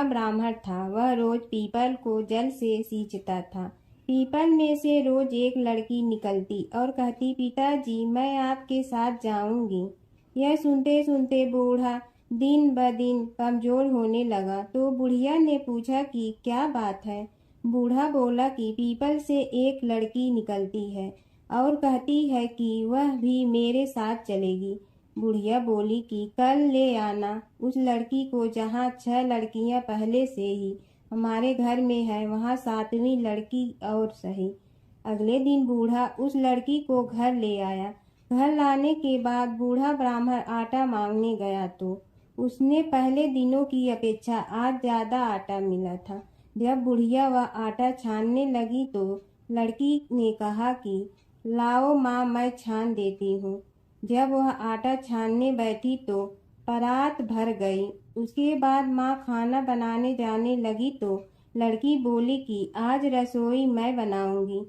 ब्राह्मण था। वह रोज पीपल को जल से सींचता था। पीपल में से रोज एक लड़की निकलती और कहती, पिताजी मैं आपके साथ जाऊंगी। यह सुनते सुनते बूढ़ा दिन ब दिन कमजोर होने लगा। तो बुढ़िया ने पूछा कि क्या बात है। बूढ़ा बोला कि पीपल से एक लड़की निकलती है और कहती है कि वह भी मेरे साथ चलेगी। बुढ़िया बोली कि कल ले आना उस लड़की को, जहाँ 6 लड़कियां पहले से ही हमारे घर में है, वहाँ 7वीं लड़की और सही। अगले दिन बूढ़ा उस लड़की को घर ले आया। घर लाने के बाद बूढ़ा ब्राह्मण आटा मांगने गया तो उसने पहले दिनों की अपेक्षा आज ज्यादा आटा मिला था। जब बुढ़िया वह आटा छानने लगी तो लड़की ने कहा कि लाओ माँ, मैं छान देती हूँ। जब वह आटा छानने बैठी तो परात भर गई। उसके बाद माँ खाना बनाने जाने लगी तो लड़की बोली कि आज रसोई मैं बनाऊंगी।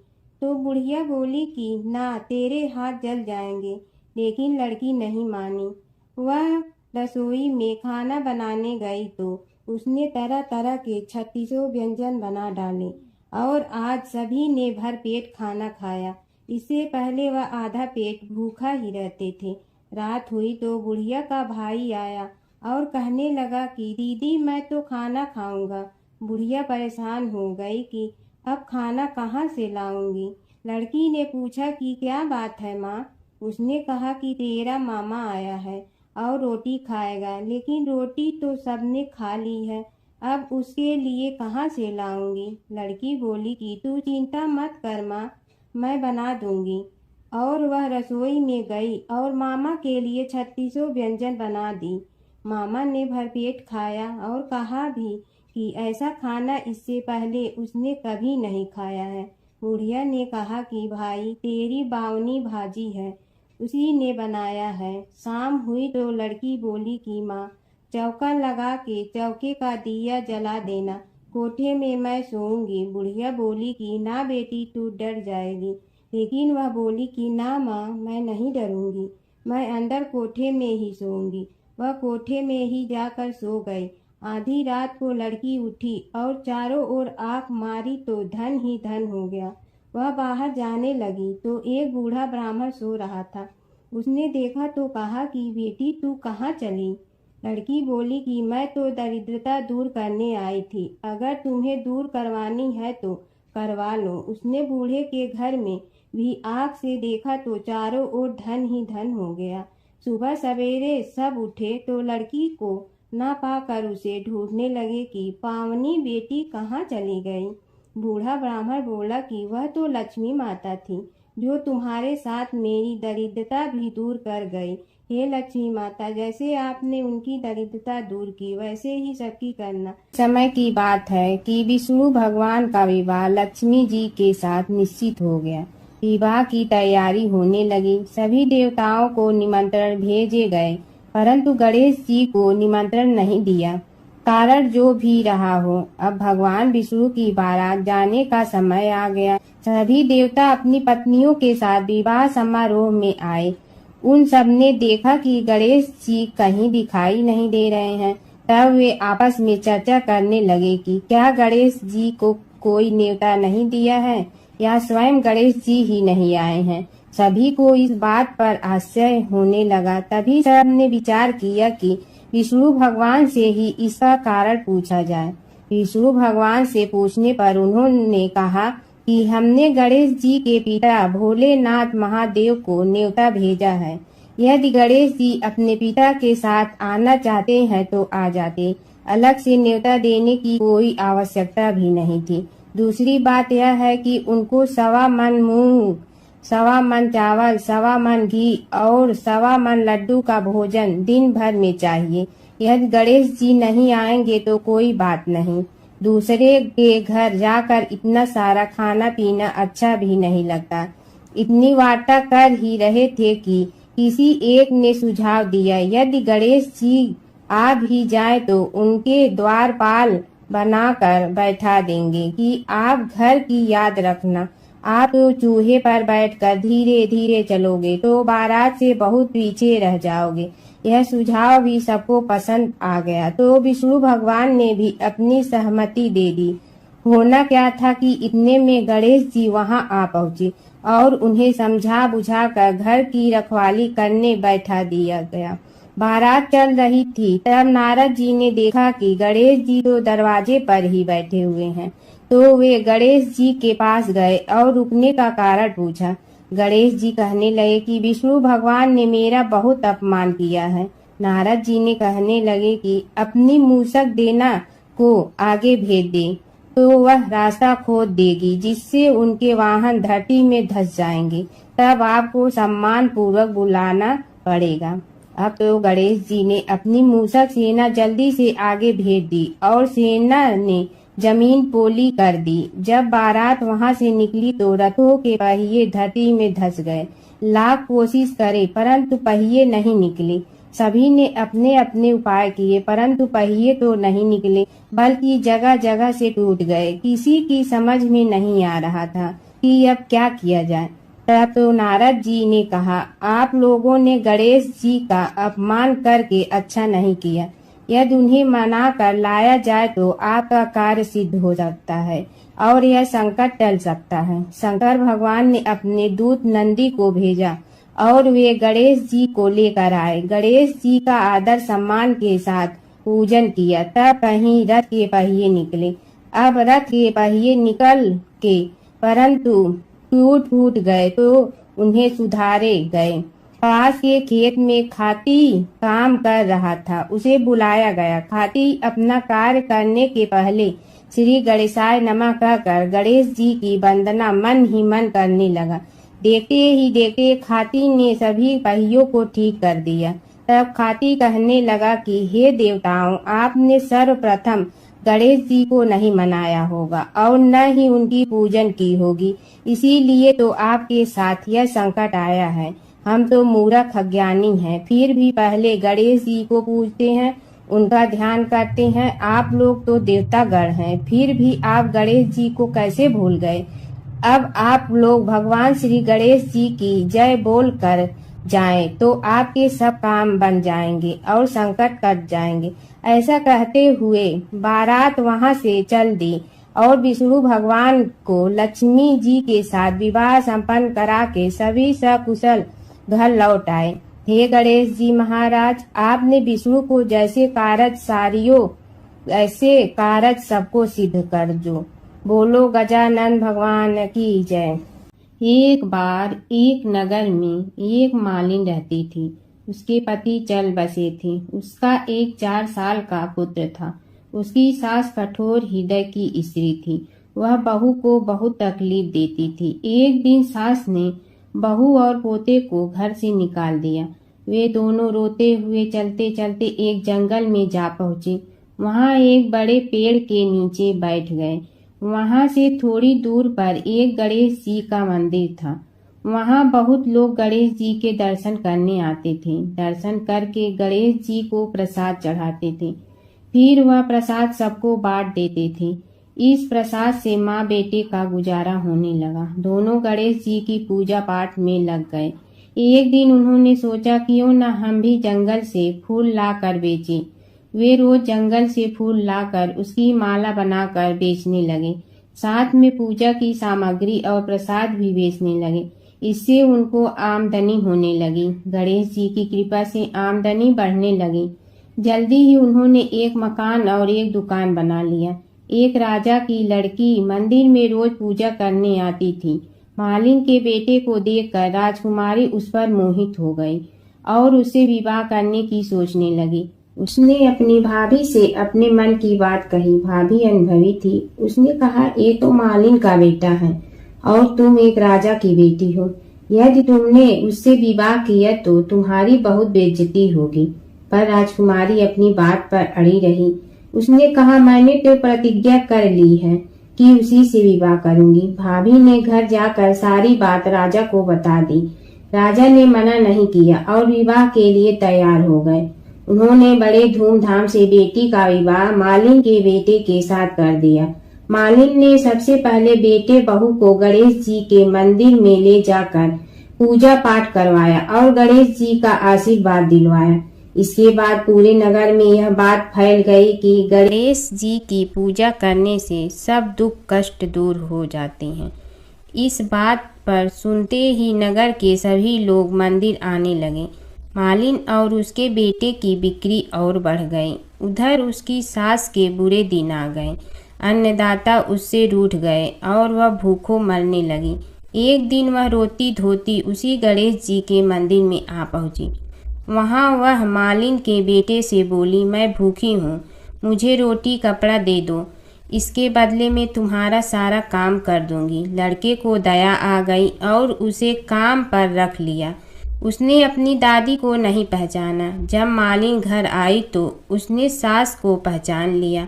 तो बुढ़िया बोली कि ना, तेरे हाथ जल जाएंगे। लेकिन लड़की नहीं मानी। वह रसोई में खाना बनाने गई तो उसने तरह तरह के 36 व्यंजन बना डाले और आज सभी ने भर पेट खाना खाया। इससे पहले वह आधा पेट भूखा ही रहते थे। रात हुई तो बुढ़िया का भाई आया और कहने लगा कि दीदी मैं तो खाना खाऊंगा। बुढ़िया परेशान हो गई कि अब खाना कहाँ से लाऊंगी। लड़की ने पूछा कि क्या बात है माँ। उसने कहा कि तेरा मामा आया है और रोटी खाएगा, लेकिन रोटी तो सबने खा ली है, अब उसके लिए कहाँ से लाऊंगी। लड़की बोली कि तू चिंता मत कर माँ, मैं बना दूंगी। और वह रसोई में गई और मामा के लिए 36 व्यंजन बना दी। मामा ने भरपेट खाया और कहा भी कि ऐसा खाना इससे पहले उसने कभी नहीं खाया है। बुढ़िया ने कहा कि भाई तेरी बावनी भाजी है, उसी ने बनाया है। शाम हुई तो लड़की बोली कि माँ चौका लगा के चौके का दिया जला देना, कोठे में मैं सोऊंगी। बुढ़िया बोली कि ना बेटी, तू डर जाएगी। लेकिन वह बोली कि ना माँ, मैं नहीं डरूंगी, मैं अंदर कोठे में ही सोऊंगी। वह कोठे में ही जाकर सो गई। आधी रात को लड़की उठी और चारों ओर आंख मारी तो धन ही धन हो गया। वह बाहर जाने लगी तो एक बूढ़ा ब्राह्मण सो रहा था। उसने देखा तो कहा कि बेटी तू कहाँ चली। लड़की बोली कि मैं तो दरिद्रता दूर करने आई थी, अगर तुम्हें दूर करवानी है तो करवा लो। उसने बूढ़े के घर में भी आँख से देखा तो चारों ओर धन ही धन हो गया। सुबह सवेरे सब उठे तो लड़की को ना पाकर उसे ढूंढने लगे कि पावनी बेटी कहाँ चली गई। बूढ़ा ब्राह्मण बोला कि वह तो लक्ष्मी माता थी, जो तुम्हारे साथ मेरी दरिद्रता भी दूर कर गई। हे लक्ष्मी माता, जैसे आपने उनकी दरिद्रता दूर की, वैसे ही सबकी करना। समय की बात है कि विष्णु भगवान का विवाह लक्ष्मी जी के साथ निश्चित हो गया। विवाह की तैयारी होने लगी। सभी देवताओं को निमंत्रण भेजे गए, परंतु गणेश जी को निमंत्रण नहीं दिया। कारण जो भी रहा हो, अब भगवान विष्णु की बारात जाने का समय आ गया। सभी देवता अपनी पत्नियों के साथ विवाह समारोह में आए। उन सब ने देखा कि गणेश जी कहीं दिखाई नहीं दे रहे हैं। तब वे आपस में चर्चा करने लगे कि क्या गणेश जी को कोई न्योता नहीं दिया है या स्वयं गणेश जी ही नहीं आए हैं। सभी को इस बात पर आश्चर्य होने लगा। तभी सब ने विचार किया कि विष्णु भगवान से ही इसका कारण पूछा जाए। विष्णु भगवान से पूछने पर उन्होंने कहा कि हमने गणेश जी के पिता भोलेनाथ महादेव को न्योता भेजा है। यदि गणेश जी अपने पिता के साथ आना चाहते हैं तो आ जाते, अलग से न्योता देने की कोई आवश्यकता भी नहीं थी। दूसरी बात यह है कि उनको 1.25 मन मूंग, 1.25 मन चावल, 1.25 मन घी और 1.25 मन लड्डू का भोजन दिन भर में चाहिए। यदि गणेश जी नहीं आएंगे तो कोई बात नहीं, दूसरे के घर जाकर इतना सारा खाना पीना अच्छा भी नहीं लगता। इतनी वार्ता कर ही रहे थे कि किसी एक ने सुझाव दिया, यदि गणेश जी आ भी जाए तो उनके द्वारपाल बनाकर बैठा देंगे कि आप घर की याद रखना। आप तो चूहे पर बैठकर धीरे धीरे चलोगे तो बारात से बहुत पीछे रह जाओगे। यह सुझाव भी सबको पसंद आ गया, तो विष्णु भगवान ने भी अपनी सहमति दे दी। होना क्या था कि इतने में गणेश जी वहां आ पहुंचे और उन्हें समझा बुझा कर घर की रखवाली करने बैठा दिया गया। बारात चल रही थी, तब नारद जी ने देखा कि गणेश जी तो दरवाजे पर ही बैठे हुए हैं, तो वे गणेश जी के पास गए और रुकने का कारण पूछा। गणेश जी कहने लगे कि विष्णु भगवान ने मेरा बहुत अपमान किया है। नारद जी ने कहने लगे कि अपनी मूसक देना को आगे भेज दे तो वह रास्ता खोद देगी, जिससे उनके वाहन धरती में धंस जाएंगे, तब आपको सम्मान पूर्वक बुलाना पड़ेगा। अब तो गणेश जी ने अपनी मूसक सेना जल्दी से आगे भेज दी और सेना ने जमीन पोली कर दी। जब बारात वहां से निकली तो रथों के पहिए धरती में धंस गए। लाख कोशिश करे परंतु पहिए नहीं निकले। सभी ने अपने अपने उपाय किए परंतु पहिए तो नहीं निकले, बल्कि जगह जगह से टूट गए। किसी की समझ में नहीं आ रहा था कि अब क्या किया जाए। तब तो नारद जी ने कहा, आप लोगों ने गणेश जी का अपमान करके अच्छा नहीं किया। यदि उन्हें मना कर लाया जाए तो आपका कार्य सिद्ध हो सकता है और यह संकट टल सकता है। शंकर भगवान ने अपने दूत नंदी को भेजा और वे गणेश जी को लेकर आए। गणेश जी का आदर सम्मान के साथ पूजन किया, तब कहीं रथ के पहिए निकले। अब रथ के पहिए निकल के परंतु टूट फूट गए तो उन्हें सुधारे गए। पास के खेत में खाती काम कर रहा था, उसे बुलाया गया। खाती अपना कार्य करने के पहले श्री गणेशाय नमः कहकर गणेश जी की वंदना मन ही मन करने लगा। देखते ही देखते खाती ने सभी पहियों को ठीक कर दिया। तब खाती कहने लगा कि हे देवताओं, आपने सर्वप्रथम गणेश जी को नहीं मनाया होगा और न ही उनकी पूजन की होगी, इसीलिए तो आपके साथ यह संकट आया है। हम तो मूर्ख अज्ञानी हैं, फिर भी पहले गणेश जी को पूजते हैं, उनका ध्यान करते हैं। आप लोग तो देवतागण हैं, फिर भी आप गणेश जी को कैसे भूल गए। अब आप लोग भगवान श्री गणेश जी की जय बोल कर जाएं तो आपके सब काम बन जाएंगे और संकट कट जाएंगे। ऐसा कहते हुए बारात वहां से चल दी और विष्णु भगवान को लक्ष्मी जी के साथ विवाह संपन्न करा के सभी सकुशल घर लौट आए। हे गणेश जी महाराज, आपने विष्णु को जैसे कारज सारियो ऐसे कारज सबको सिद्ध कर जो। बोलो गजानन भगवान की जय। एक बार एक नगर में एक मालिन रहती थी। उसके पति चल बसे थे। उसका एक 4 साल का पुत्र था। उसकी सास कठोर हृदय की स्त्री थी। वह बहू को बहुत तकलीफ देती थी। एक दिन सास ने बहू और पोते को घर से निकाल दिया। वे दोनों रोते हुए चलते चलते एक जंगल में जा पहुँचे। वहाँ एक बड़े पेड़ के नीचे बैठ गए। वहाँ से थोड़ी दूर पर एक गणेश जी का मंदिर था। वहाँ बहुत लोग गणेश जी के दर्शन करने आते थे। दर्शन करके गणेश जी को प्रसाद चढ़ाते थे। फिर वह प्रसाद सबको बांट देते थे। इस प्रसाद से माँ बेटे का गुजारा होने लगा। दोनों गणेश जी की पूजा पाठ में लग गए। एक दिन उन्होंने सोचा क्यों न हम भी जंगल से फूल ला कर बेचें। वे रोज जंगल से फूल लाकर उसकी माला बनाकर बेचने लगे। साथ में पूजा की सामग्री और प्रसाद भी बेचने लगे। इससे उनको आमदनी होने लगी। गणेश जी की कृपा से आमदनी बढ़ने लगी। जल्दी ही उन्होंने एक मकान और एक दुकान बना लिया। एक राजा की लड़की मंदिर में रोज पूजा करने आती थी। मालिन के बेटे को देखकर राजकुमारी उस पर मोहित हो गई और उससे विवाह करने की सोचने लगी। उसने अपनी भाभी से अपने मन की बात कही। भाभी अनुभवी थी। उसने कहा, ये तो मालिन का बेटा है और तुम एक राजा की बेटी हो। यदि तुमने उससे विवाह किया तो तुम्हारी बहुत बेइज्जती होगी। पर राजकुमारी अपनी बात पर अड़ी रही। उसने कहा, मैंने तो प्रतिज्ञा कर ली है कि उसी से विवाह करूंगी। भाभी ने घर जाकर सारी बात राजा को बता दी। राजा ने मना नहीं किया और विवाह के लिए तैयार हो गए। उन्होंने बड़े धूमधाम से बेटी का विवाह मालिन के बेटे के साथ कर दिया। मालिन ने सबसे पहले बेटे बहू को गणेश जी के मंदिर में ले जाकर पूजा पाठ करवाया और गणेश जी का आशीर्वाद दिलवाया। इसके बाद पूरे नगर में यह बात फैल गई कि गणेश जी की पूजा करने से सब दुख कष्ट दूर हो जाते हैं। इस बात पर सुनते ही नगर के सभी लोग मंदिर आने लगे। मालिन और उसके बेटे की बिक्री और बढ़ गई। उधर उसकी सास के बुरे दिन आ गए। अन्नदाता उससे रूठ गए और वह भूखों मरने लगी। एक दिन वह रोती धोती उसी गणेश जी के मंदिर में आ पहुंची। वहाँ वह मालिन के बेटे से बोली, मैं भूखी हूँ, मुझे रोटी कपड़ा दे दो, इसके बदले में तुम्हारा सारा काम कर दूंगी। लड़के को दया आ गई और उसे काम पर रख लिया। उसने अपनी दादी को नहीं पहचाना। जब मालिन घर आई तो उसने सास को पहचान लिया।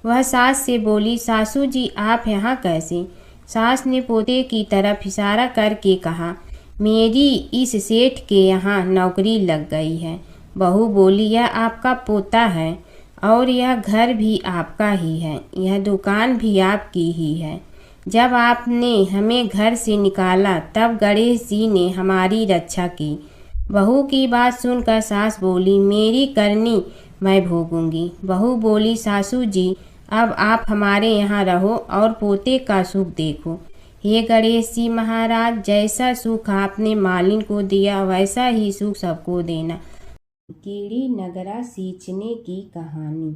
वह सास से बोली, सासू जी आप यहाँ कैसे? सास ने पोते की तरफ इशारा करके कहा, मेरी इस सेठ के यहाँ नौकरी लग गई है। बहू बोली, यह आपका पोता है और यह घर भी आपका ही है, यह दुकान भी आपकी ही है। जब आपने हमें घर से निकाला तब गणेश जी ने हमारी रक्षा की। बहू की बात सुनकर सास बोली, मेरी करनी मैं भोगूंगी। बहू बोली, सासू जी अब आप हमारे यहाँ रहो और पोते का सुख देखो। हे गणेश जी महाराज, जैसा सुख आपने मालिन को दिया वैसा ही सुख सबको देना। कीड़ी नगरा सींचने की कहानी।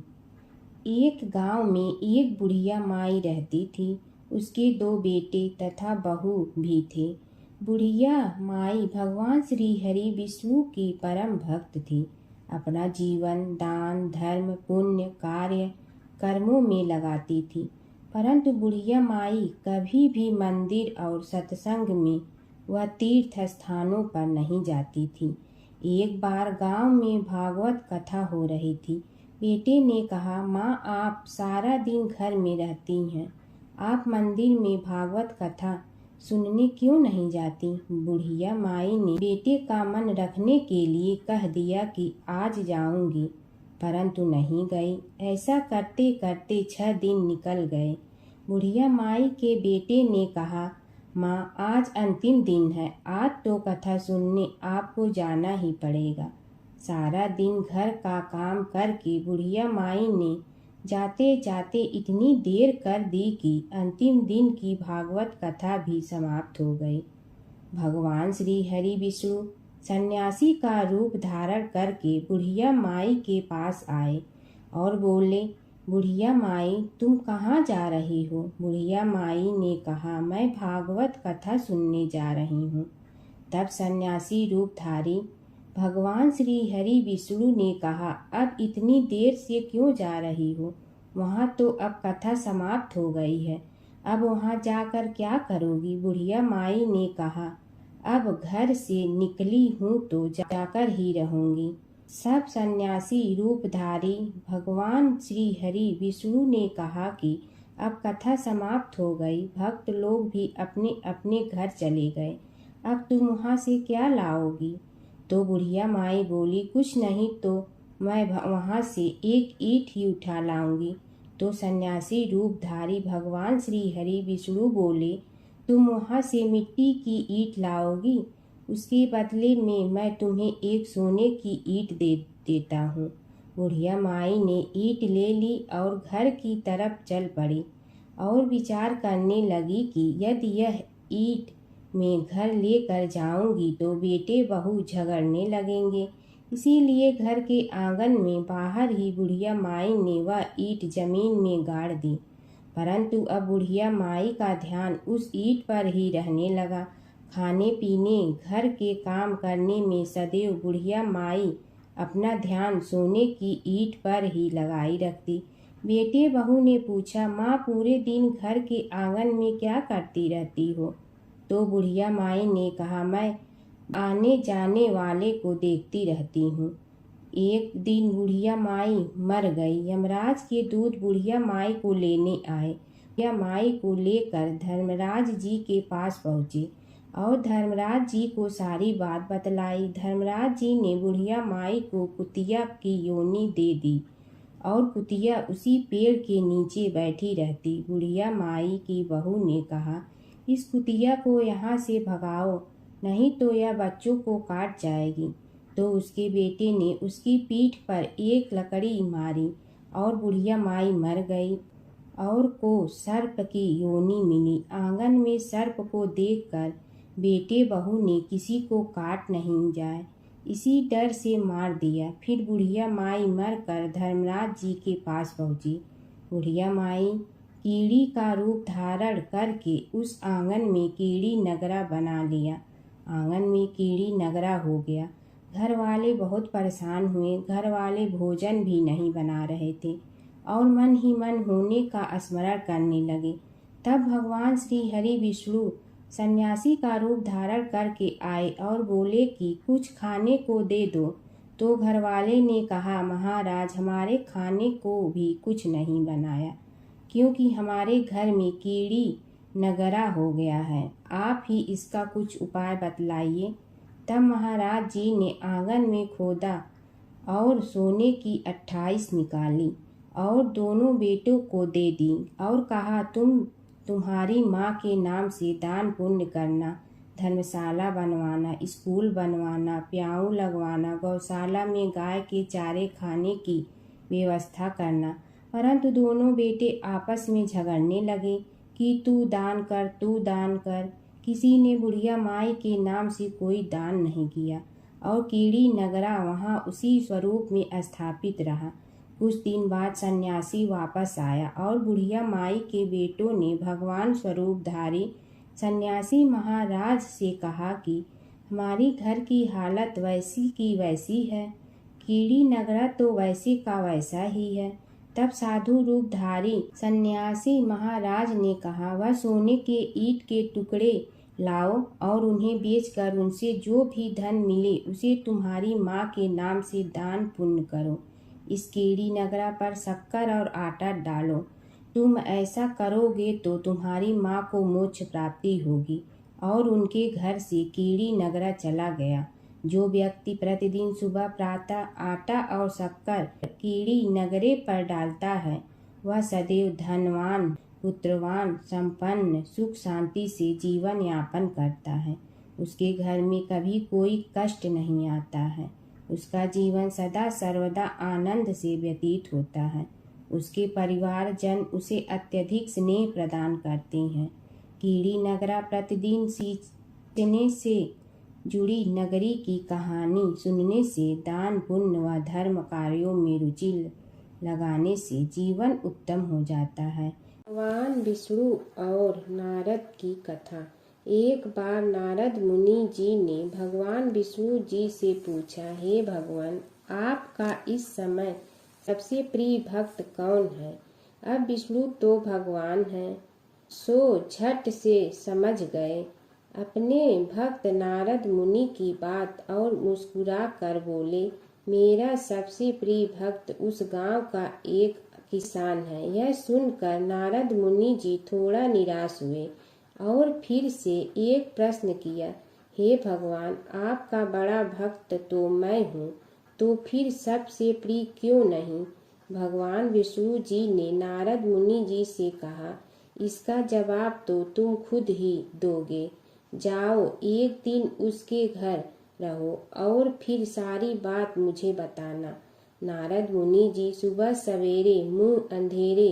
एक गांव में एक बुढ़िया माई रहती थी। उसके 2 बेटे तथा बहू भी थे। बुढ़िया माई भगवान श्री हरि विष्णु की परम भक्त थी। अपना जीवन दान धर्म पुण्य कार्य कर्मों में लगाती थी। परंतु बुढ़िया माई कभी भी मंदिर और सत्संग में व तीर्थ स्थानों पर नहीं जाती थी। एक बार गांव में भागवत कथा हो रही थी। बेटे ने कहा, माँ आप सारा दिन घर में रहती हैं, आप मंदिर में भागवत कथा सुनने क्यों नहीं जाती? बुढ़िया माई ने बेटे का मन रखने के लिए कह दिया कि आज जाऊंगी, परंतु नहीं गई। ऐसा करते करते 6 दिन निकल गए। बुढ़िया माई के बेटे ने कहा, माँ आज अंतिम दिन है, आज तो कथा सुनने आपको जाना ही पड़ेगा। सारा दिन घर का काम करके बुढ़िया माई ने जाते जाते इतनी देर कर दी कि अंतिम दिन की भागवत कथा भी समाप्त हो गई। भगवान श्री हरि विष्णु सन्यासी का रूप धारण करके बुढ़िया माई के पास आए और बोले, बुढ़िया माई तुम कहाँ जा रही हो? बुढ़िया माई ने कहा, मैं भागवत कथा सुनने जा रही हूँ। तब सन्यासी रूपधारी भगवान श्री हरि विष्णु ने कहा, अब इतनी देर से क्यों जा रही हो? वहाँ तो अब कथा समाप्त हो गई है, अब वहाँ जाकर क्या करोगी? बुढ़िया माई ने कहा, अब घर से निकली हूँ तो जाकर ही रहूंगी। सब सन्यासी रूपधारी भगवान श्री हरि विष्णु ने कहा कि अब कथा समाप्त हो गई, भक्त लोग भी अपने अपने घर चले गए, अब तुम वहाँ से क्या लाओगी? तो बुढ़िया माई बोली, कुछ नहीं तो मैं वहाँ से एक ईंट ही उठा लाऊंगी। तो सन्यासी रूपधारी भगवान श्री हरि विष्णु बोले, तुम वहाँ से मिट्टी की ईंट लाओगी, उसके बदले में मैं तुम्हें एक सोने की ईंट देता हूँ। बुढ़िया माई ने ईंट ले ली और घर की तरफ चल पड़ी और विचार करने लगी कि यदि यह ईंट मैं घर लेकर जाऊंगी तो बेटे बहू झगड़ने लगेंगे। इसीलिए घर के आंगन में बाहर ही बुढ़िया माई ने वह ईंट जमीन में गाड़ दी। परंतु अब बुढ़िया माई का ध्यान उस ईंट पर ही रहने लगा। खाने पीने घर के काम करने में सदैव बुढ़िया माई अपना ध्यान सोने की ईंट पर ही लगाई रखती। बेटे बहू ने पूछा, माँ पूरे दिन घर के आंगन में क्या करती रहती हो? तो बुढ़िया माई ने कहा, मैं आने जाने वाले को देखती रहती हूँ। एक दिन बुढ़िया माई मर गई। यमराज के दूत बुढ़िया माई को लेने आए। बुढ़िया माई को लेकर धर्मराज जी के पास पहुँचे और धर्मराज जी को सारी बात बतलाई। धर्मराज जी ने बुढ़िया माई को कुतिया की योनि दे दी और कुतिया उसी पेड़ के नीचे बैठी रहती। बुढ़िया माई की बहू ने कहा, इस कुतिया को यहाँ से भगाओ, नहीं तो यह बच्चों को काट जाएगी। तो उसके बेटे ने उसकी पीठ पर एक लकड़ी मारी और बुढ़िया माई मर गई और को सर्प की योनि मिली। आंगन में सर्प को देखकर बेटे बहू ने किसी को काट नहीं जाए इसी डर से मार दिया। फिर बुढ़िया माई मरकर धर्मराज जी के पास पहुंची। बुढ़िया माई कीड़ी का रूप धारण करके उस आंगन में कीड़ी नगरा बना लिया। आंगन में कीड़ी नगरा हो गया। घर वाले बहुत परेशान हुए। घर वाले भोजन भी नहीं बना रहे थे और मन ही मन होने का स्मरण करने लगे। तब भगवान श्री हरि विष्णु सन्यासी का रूप धारण करके आए और बोले कि कुछ खाने को दे दो। तो घरवाले ने कहा, महाराज, हमारे खाने को भी कुछ नहीं बनाया क्योंकि हमारे घर में कीड़ी नगरा हो गया है। आप ही इसका कुछ उपाय बतलाइए। तब महाराज जी ने आंगन में खोदा और सोने की 28 निकाली और दोनों बेटों को दे दी और कहा, तुम्हारी माँ के नाम से दान पुण्य करना, धर्मशाला बनवाना, स्कूल बनवाना, प्याऊ लगवाना, गौशाला में गाय के चारे खाने की व्यवस्था करना। परंतु दोनों बेटे आपस में झगड़ने लगे कि तू दान कर, तू दान कर। किसी ने बुढ़िया माई के नाम से कोई दान नहीं किया और कीड़ी नगरा वहाँ उसी स्वरूप में स्थापित रहा। कुछ दिन बाद सन्यासी वापस आया और बुढ़िया माई के बेटों ने भगवान स्वरूपधारी सन्यासी महाराज से कहा कि हमारी घर की हालत वैसी की वैसी है, कीड़ी नगरा तो वैसे का वैसा ही है। तब साधु रूपधारी सन्यासी महाराज ने कहा, वह सोने के ईंट के टुकड़े लाओ और उन्हें बेचकर उनसे जो भी धन मिले उसे तुम्हारी माँ के नाम से दान पुण्य करो। इस कीड़ी नगरा पर शक्कर और आटा डालो। तुम ऐसा करोगे तो तुम्हारी माँ को मोक्ष प्राप्ति होगी। और उनके घर से कीड़ी नगरा चला गया। जो व्यक्ति प्रतिदिन सुबह प्रातः आटा और शक्कर कीड़ी नगरे पर डालता है वह सदैव धनवान, पुत्रवान, संपन्न, सुख शांति से जीवन यापन करता है। उसके घर में कभी कोई कष्ट नहीं आता है। उसका जीवन सदा सर्वदा आनंद से व्यतीत होता है। उसके परिवारजन उसे अत्यधिक स्नेह प्रदान करते हैं। कीड़ी नगरा प्रतिदिन सींचने से जुड़ी नगरी की कहानी सुनने से, दान पुण्य व धर्म कार्यों में रुचि लगाने से जीवन उत्तम हो जाता है। भगवान विष्णु और नारद की कथा। एक बार नारद मुनि जी ने भगवान विष्णु जी से पूछा, हे भगवान, आपका इस समय सबसे प्रिय भक्त कौन है? अब विष्णु तो भगवान हैं, सो झट से समझ गए अपने भक्त नारद मुनि की बात और मुस्कुरा कर बोले, मेरा सबसे प्रिय भक्त उस गांव का एक किसान है। यह सुनकर नारद मुनि जी थोड़ा निराश हुए और फिर से एक प्रश्न किया, हे भगवान, आपका बड़ा भक्त तो मैं हूँ, तो फिर सबसे प्रिय क्यों नहीं? भगवान विष्णु जी ने नारद मुनि जी से कहा, इसका जवाब तो तुम खुद ही दोगे। जाओ, एक दिन उसके घर रहो और फिर सारी बात मुझे बताना। नारद मुनि जी सुबह सवेरे मुंह अंधेरे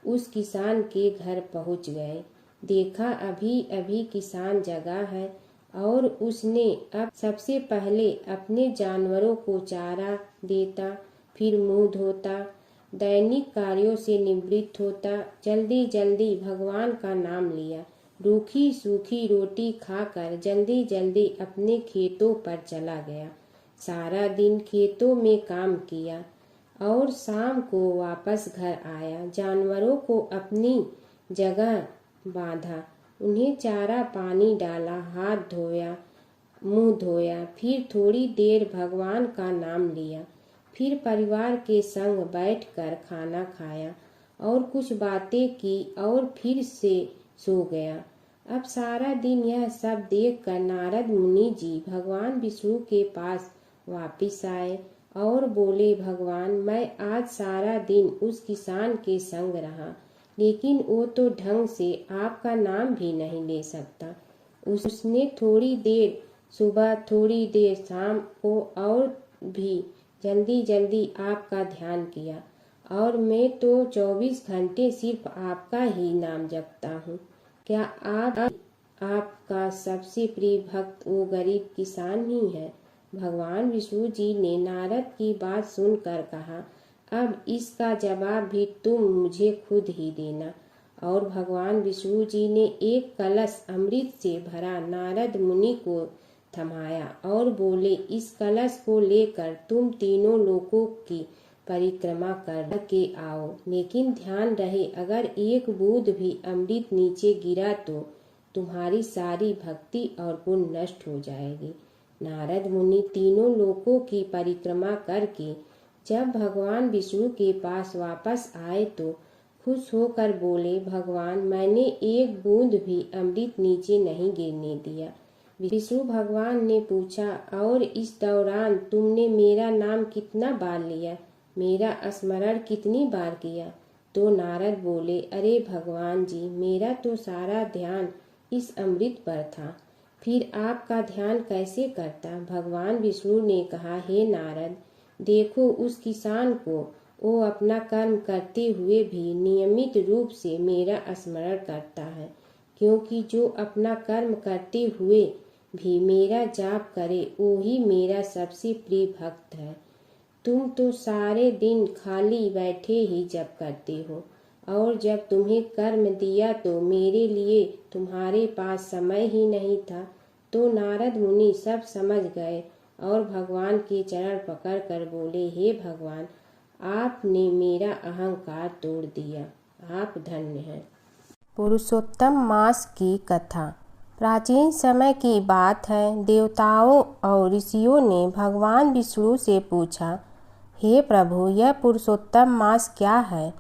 उस किसान के घर पहुंच गए। देखा अभी अभी किसान जगा है और उसने अब सबसे पहले अपने जानवरों को चारा देता, फिर मुंह धोता, दैनिक कार्यों से निवृत्त होता, जल्दी जल्दी भगवान का नाम लिया, रूखी सूखी रोटी खाकर जल्दी जल्दी अपने खेतों पर चला गया। सारा दिन खेतों में काम किया और शाम को वापस घर आया। जानवरों को अपनी जगह बांधा, उन्हें चारा पानी डाला, हाथ धोया, मुंह धोया, फिर थोड़ी देर भगवान का नाम लिया, फिर परिवार के संग बैठकर खाना खाया और कुछ बातें की और फिर से सो गया। अब सारा दिन यह सब देखकर नारद मुनि जी भगवान विष्णु के पास वापिस आए और बोले, भगवान, मैं आज सारा दिन उस किसान के संग रहा, लेकिन वो तो ढंग से आपका नाम भी नहीं ले सकता। उसने थोड़ी देर सुबह थोड़ी देर, शाम को और भी जल्दी जल्दी आपका ध्यान किया, और मैं तो 24 घंटे सिर्फ आपका ही नाम जपता हूँ। क्या आपका सबसे प्रिय भक्त वो गरीब किसान ही है? भगवान विष्णु जी ने नारद की बात सुनकर कहा, अब इसका जवाब भी तुम मुझे खुद ही देना। और भगवान विष्णु जी ने एक कलश अमृत से भरा नारद मुनि को थमाया और बोले, इस कलश को लेकर तुम तीनों लोकों की परिक्रमा कर के आओ, लेकिन ध्यान रहे अगर एक बूंद भी अमृत नीचे गिरा तो तुम्हारी सारी भक्ति और पुण्य नष्ट हो जाएगी। नारद मुनि तीनों लोकों की परिक्रमा करके जब भगवान विष्णु के पास वापस आए तो खुश होकर बोले, भगवान, मैंने एक बूंद भी अमृत नीचे नहीं गिरने दिया। विष्णु भगवान ने पूछा, और इस दौरान तुमने मेरा नाम कितना बार लिया, मेरा स्मरण कितनी बार किया? तो नारद बोले, अरे भगवान जी, मेरा तो सारा ध्यान इस अमृत पर था, फिर आपका ध्यान कैसे करता? भगवान विष्णु ने कहा, हे नारद, देखो उस किसान को, वो अपना कर्म करते हुए भी नियमित रूप से मेरा स्मरण करता है, क्योंकि जो अपना कर्म करते हुए भी मेरा जाप करे वो ही मेरा सबसे प्रिय भक्त है। तुम तो सारे दिन खाली बैठे ही जप करते हो, और जब तुम्हें कर्म दिया तो मेरे लिए तुम्हारे पास समय ही नहीं था। तो नारद मुनि सब समझ गए और भगवान के चरण पकड़ कर बोले, हे भगवान, आपने मेरा अहंकार तोड़ दिया, आप धन्य हैं। पुरुषोत्तम मास की कथा। प्राचीन समय की बात है। देवताओं और ऋषियों ने भगवान विष्णु से पूछा, हे प्रभु, यह पुरुषोत्तम मास क्या है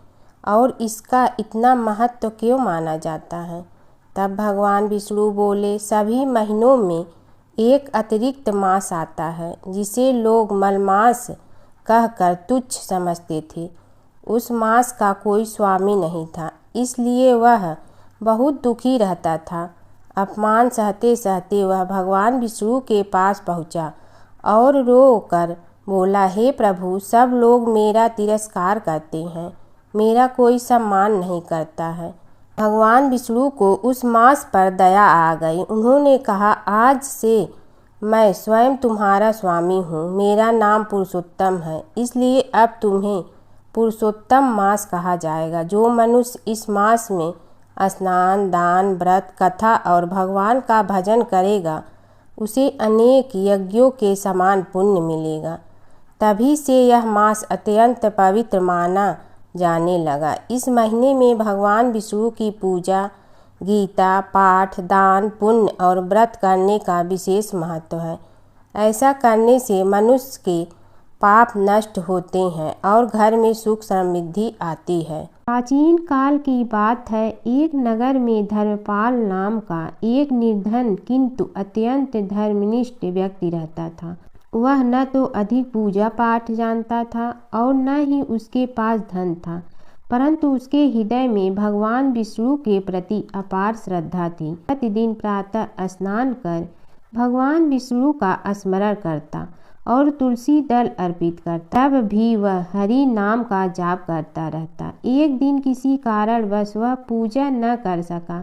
और इसका इतना महत्व क्यों माना जाता है? तब भगवान विष्णु बोले, सभी महीनों में एक अतिरिक्त मास आता है जिसे लोग मलमास कहकर तुच्छ समझते थे। उस मास का कोई स्वामी नहीं था, इसलिए वह बहुत दुखी रहता था। अपमान सहते सहते वह भगवान विष्णु के पास पहुंचा और रो कर बोला, हे प्रभु, सब लोग मेरा तिरस्कार करते हैं, मेरा कोई सम्मान नहीं करता है। भगवान विष्णु को उस मास पर दया आ गई। उन्होंने कहा, आज से मैं स्वयं तुम्हारा स्वामी हूँ। मेरा नाम पुरुषोत्तम है, इसलिए अब तुम्हें पुरुषोत्तम मास कहा जाएगा। जो मनुष्य इस मास में स्नान, दान, व्रत, कथा और भगवान का भजन करेगा, उसे अनेक यज्ञों के समान पुण्य मिलेगा। तभी से यह मास अत्यंत पवित्र माना जाने लगा। इस महीने में भगवान विष्णु की पूजा, गीता पाठ, दान, पुण्य और व्रत करने का विशेष महत्व है। ऐसा करने से मनुष्य के पाप नष्ट होते हैं और घर में सुख समृद्धि आती है। प्राचीन काल की बात है। एक नगर में धर्मपाल नाम का एक निर्धन किंतु अत्यंत धर्मनिष्ठ व्यक्ति रहता था। वह न तो अधिक पूजा पाठ जानता था और न ही उसके पास धन था, परंतु उसके हृदय में भगवान विष्णु के प्रति अपार श्रद्धा थी। प्रतिदिन प्रातः स्नान कर भगवान विष्णु का स्मरण करता और तुलसी दल अर्पित करता। तब भी वह हरि नाम का जाप करता रहता। एक दिन किसी कारणवश वह पूजा न कर सका।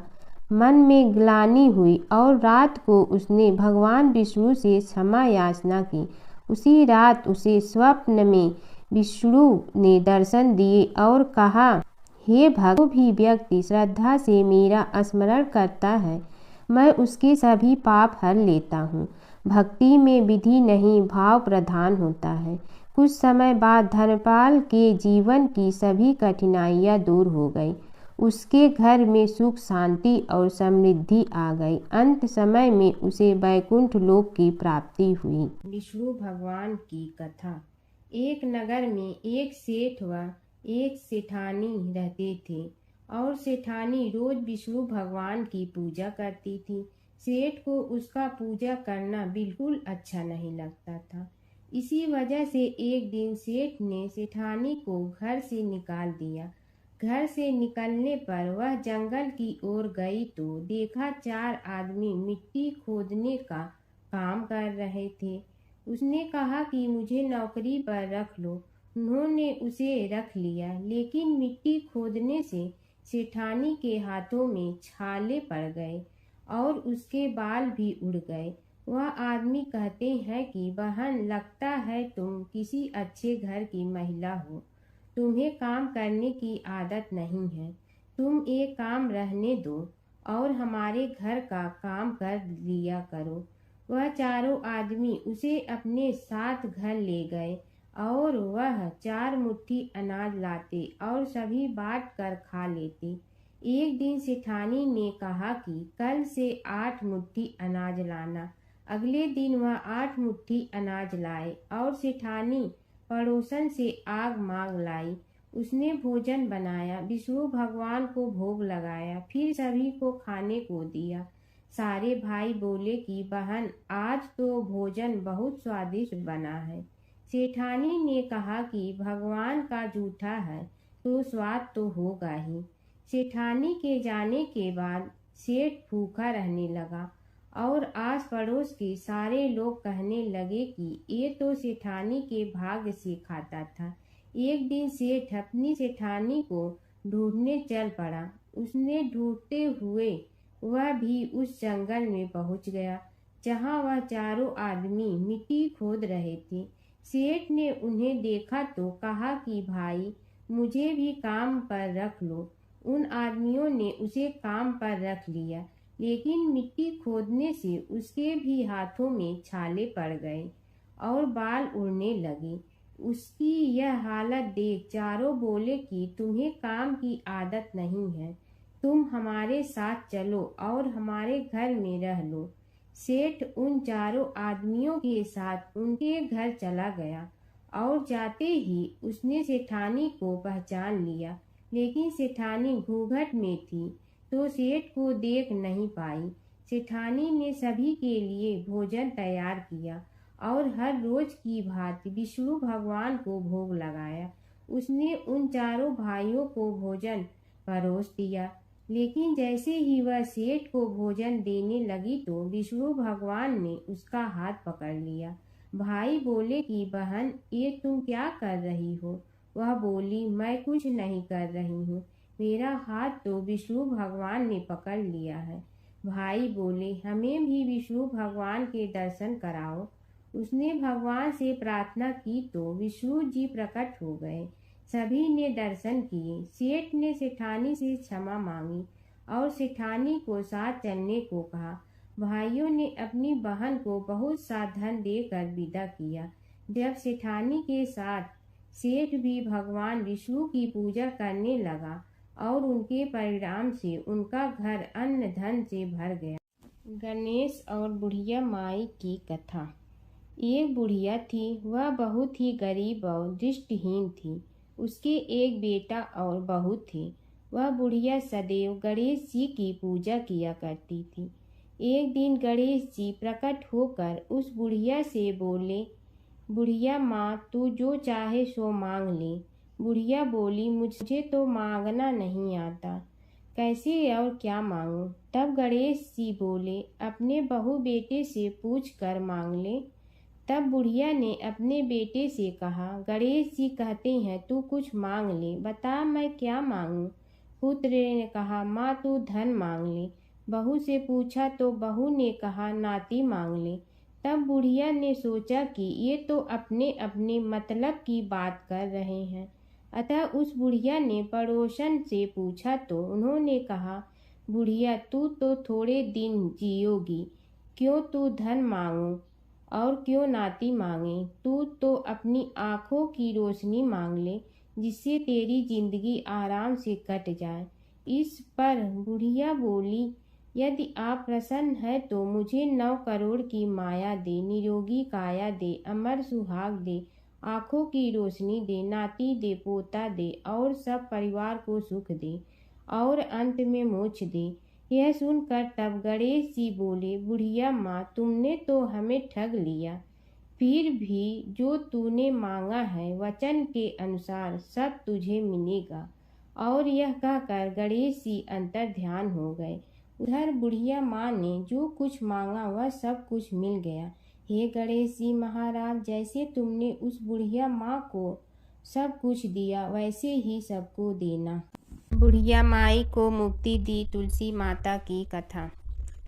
मन में ग्लानि हुई और रात को उसने भगवान विष्णु से क्षमा याचना की। उसी रात उसे स्वप्न में विष्णु ने दर्शन दिए और कहा, हे भक्त, जो भी व्यक्ति श्रद्धा से मेरा स्मरण करता है, मैं उसके सभी पाप हर लेता हूँ। भक्ति में विधि नहीं, भाव प्रधान होता है। कुछ समय बाद धर्मपाल के जीवन की सभी कठिनाइयाँ दूर हो गई। उसके घर में सुख, शांति और समृद्धि आ गई। अंत समय में उसे वैकुंठ लोक की प्राप्ति हुई। विष्णु भगवान की कथा। एक नगर में एक सेठ व एक सेठानी रहते थे और सेठानी रोज विष्णु भगवान की पूजा करती थी। सेठ को उसका पूजा करना बिल्कुल अच्छा नहीं लगता था। इसी वजह से एक दिन सेठ ने सेठानी को घर से निकाल दिया। घर से निकलने पर वह जंगल की ओर गई तो देखा 4 आदमी मिट्टी खोदने का काम कर रहे थे। उसने कहा कि मुझे नौकरी पर रख लो। उन्होंने उसे रख लिया, लेकिन मिट्टी खोदने से सेठानी के हाथों में छाले पड़ गए और उसके बाल भी उड़ गए। वह आदमी कहते हैं कि बहन, लगता है तुम किसी अच्छे घर की महिला हो। तुम्हें काम करने की आदत नहीं है। तुम एक काम रहने दो और हमारे घर का काम कर लिया करो। वह चारों आदमी उसे अपने साथ घर ले गए और वह 4 मुट्ठी अनाज लाते और सभी बांट कर खा लेते। एक दिन सेठानी ने कहा कि कल से 8 मुट्ठी अनाज लाना। अगले दिन वह 8 मुट्ठी अनाज लाए और सेठानी पड़ोसन से आग मांग लाई। उसने भोजन बनाया, विष्णु भगवान को भोग लगाया, फिर सभी को खाने को दिया। सारे भाई बोले कि बहन, आज तो भोजन बहुत स्वादिष्ट बना है। सेठानी ने कहा कि भगवान का जूठा है तो स्वाद तो होगा ही। सेठानी के जाने के बाद सेठ भूखा रहने लगा और आस पड़ोस के सारे लोग कहने लगे कि ये तो सेठानी के भाग्य से खाता था। एक दिन सेठ अपनी सेठानी को ढूंढने चल पड़ा। उसने ढूंढते हुए वह भी उस जंगल में पहुंच गया जहां वह चारों आदमी मिट्टी खोद रहे थे। सेठ ने उन्हें देखा तो कहा कि भाई, मुझे भी काम पर रख लो। उन आदमियों ने उसे काम पर रख लिया, लेकिन मिट्टी खोदने से उसके भी हाथों में छाले पड़ गए और बाल उड़ने लगे। उसकी यह हालत देख चारों बोले कि तुम्हें काम की आदत नहीं है, तुम हमारे साथ चलो और हमारे घर में रह लो। सेठ उन चारों आदमियों के साथ उनके घर चला गया और जाते ही उसने सेठानी को पहचान लिया, लेकिन सेठानी घूंघट में थी तो सेठ को देख नहीं पाई। सेठानी ने सभी के लिए भोजन तैयार किया और हर रोज की भांति विष्णु भगवान को भोग लगाया। उसने उन चारों भाइयों को भोजन परोस दिया, लेकिन जैसे ही वह सेठ को भोजन देने लगी तो विष्णु भगवान ने उसका हाथ पकड़ लिया। भाई बोले कि बहन, ये तुम क्या कर रही हो? वह बोली, मैं कुछ नहीं कर रही हूँ, मेरा हाथ तो विष्णु भगवान ने पकड़ लिया है। भाई बोले, हमें भी विष्णु भगवान के दर्शन कराओ। उसने भगवान से प्रार्थना की तो विष्णु जी प्रकट हो गए। सभी ने दर्शन किए। सेठ ने सेठानी से क्षमा मांगी और सेठानी को साथ चलने को कहा। भाइयों ने अपनी बहन को बहुत सा धन देकर विदा किया। जब सेठानी के साथ सेठ भी भगवान विष्णु की पूजा करने लगा और उनके परिणाम से उनका घर अन्न धन से भर गया। गणेश और बुढ़िया माई की कथा। एक बुढ़िया थी, वह बहुत ही गरीब और दृष्टिहीन थी। उसके एक बेटा और बहू थे। वह बुढ़िया सदैव गणेश जी की पूजा किया करती थी। एक दिन गणेश जी प्रकट होकर उस बुढ़िया से बोले, बुढ़िया माँ, तू जो चाहे सो मांग ले। बुढ़िया बोली, मुझे तो मांगना नहीं आता, कैसे और क्या मांगूं? तब गणेश जी बोले, अपने बहू बेटे से पूछ कर मांग ले। तब बुढ़िया ने अपने बेटे से कहा, गणेश जी कहते हैं तू कुछ मांग ले, बता मैं क्या मांगूं? पुत्र ने कहा, माँ तू धन मांग ले। बहू से पूछा तो बहू ने कहा, नाती मांग ले। तब बुढ़िया ने सोचा कि ये तो अपने अपने मतलब की बात कर रहे हैं, अतः उस बुढ़िया ने पड़ोसन से पूछा तो उन्होंने कहा, बुढ़िया तू तो थोड़े दिन जियोगी, क्यों तू धन मांगो और क्यों नाती मांगे? तू तो अपनी आँखों की रोशनी मांग ले, जिससे तेरी जिंदगी आराम से कट जाए। इस पर बुढ़िया बोली, यदि आप प्रसन्न है तो मुझे 9 करोड़ की माया दे, निरोगी काया दे, अमर सुहाग दे, आँखों की रोशनी दे, नाती दे, पोता दे और सब परिवार को सुख दे और अंत में मोक्ष दे। यह सुनकर तब गणेश जी बोले, बुढ़िया माँ, तुमने तो हमें ठग लिया, फिर भी जो तूने मांगा है वचन के अनुसार सब तुझे मिलेगा। और यह कहकर गणेश जी अंतर ध्यान हो गए। उधर बुढ़िया माँ ने जो कुछ मांगा वह सब कुछ मिल गया। हे गणेश जी महाराज, जैसे तुमने उस बुढ़िया माँ को सब कुछ दिया वैसे ही सबको देना। बुढ़िया माई को मुक्ति दी तुलसी माता की कथा।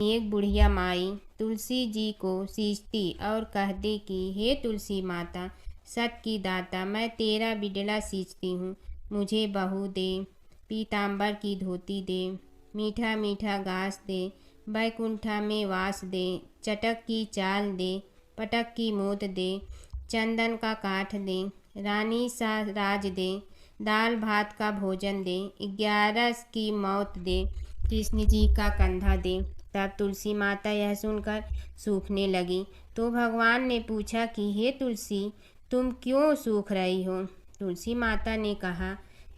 एक बुढ़िया माई तुलसी जी को सींचती और कहती कि हे तुलसी माता, सत की दाता, मैं तेरा बिडला सींचती हूँ, मुझे बहू दे, पीताम्बर की धोती दे, मीठा मीठा घास दे, बैकुंठा में वास दे, चटक की चाल दे, पटक की मोत दे, चंदन का काठ दे, रानी सा राज दे, दाल भात का भोजन दे, 11 की मौत दे, कृष्ण जी का कंधा दे। तब तुलसी माता यह सुनकर सूखने लगी। तो भगवान ने पूछा कि हे तुलसी, तुम क्यों सूख रही हो? तुलसी माता ने कहा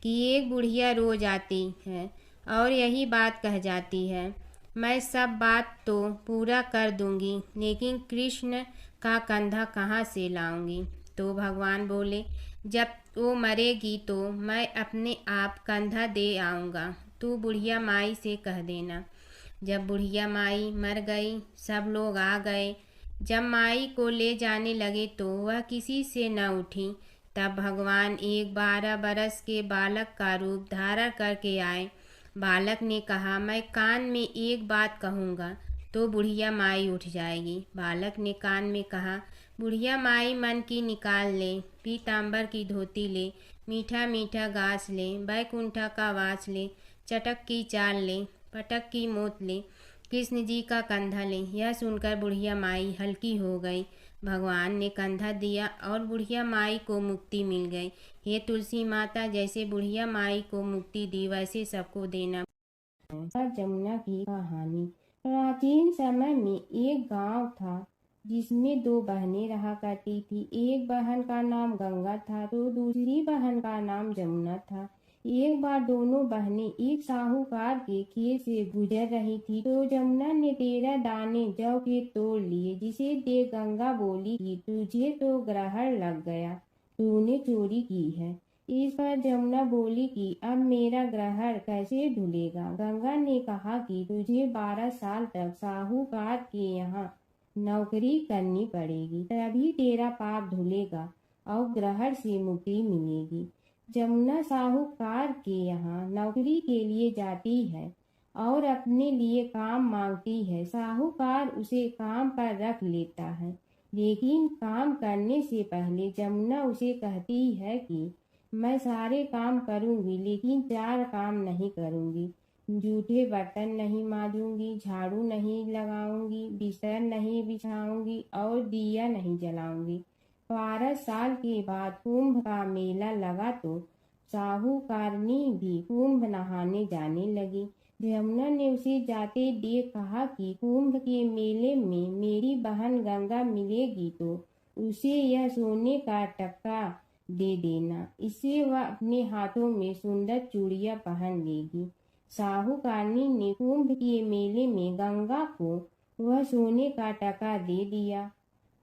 कि एक बुढ़िया रोज आती है और यही बात कह जाती है, मैं सब बात तो पूरा कर दूंगी, लेकिन कृष्ण का कंधा कहाँ से लाऊंगी? तो भगवान बोले, जब वो मरेगी तो मैं अपने आप कंधा दे आऊँगा, तू बुढ़िया माई से कह देना। जब बुढ़िया माई मर गई, सब लोग आ गए। जब माई को ले जाने लगे तो वह किसी से न उठी। तब भगवान एक 12 बरस के बालक का रूप धारण करके आए। बालक ने कहा, मैं कान में एक बात कहूँगा तो बुढ़िया माई उठ जाएगी। बालक ने कान में कहा, बुढ़िया माई मन की निकाल ले, पीताम्बर की धोती ले, मीठा मीठा घास ले, बैकुंठा का वास ले, चटक की चाल ले, पटक की मोत ले, कृष्ण जी का कंधा ले। यह सुनकर बुढ़िया माई हल्की हो गई। भगवान ने कंधा दिया और बुढ़िया माई को मुक्ति मिल गई। हे तुलसी माता, जैसे बुढ़िया माई को मुक्ति दी वैसे सबको देना। जमुना की कहानी। प्राचीन समय में एक गांव था जिसमें 2 बहनें रहा करती थी। एक बहन का नाम गंगा था तो दूसरी बहन का नाम जमुना था। एक बार दोनों बहनें एक साहूकार के खेत से गुजर रही थी तो जमुना ने 13 दाने जौ के तोड़ लिए, जिसे देख गंगा बोली कि तुझे तो ग्रहण लग गया, तूने चोरी की है। इस पर जमुना बोली कि अब मेरा ग्रहण कैसे धुलेगा। गंगा ने कहा कि तुझे 12 साल तक साहूकार के यहाँ नौकरी करनी पड़ेगी, तभी तेरा पाप धुलेगा और ग्रहण से मुक्ति मिलेगी। जमुना साहूकार के यहाँ नौकरी के लिए जाती है और अपने लिए काम मांगती है। साहूकार उसे काम पर रख लेता है, लेकिन काम करने से पहले जमुना उसे कहती है कि मैं सारे काम करूंगी लेकिन 4 काम नहीं करूंगी। जूठे बर्तन नहीं मांजूंगी, झाड़ू नहीं लगाऊंगी, बिस्तर नहीं बिछाऊंगी और दिया नहीं जलाऊंगी। 12 साल के बाद कुंभ का मेला लगा तो साहूकारनी भी कुंभ नहाने जाने लगी। जमुना ने उसे जाते देख कहा कि कुंभ के मेले में मेरी बहन गंगा मिलेगी तो उसे यह सोने का टक्का दे देना, इससे वह अपने हाथों में सुंदर चूड़ियां पहन लेगी। साहूकारनी ने कुंभ के मेले में गंगा को वह सोने का टका दे दिया।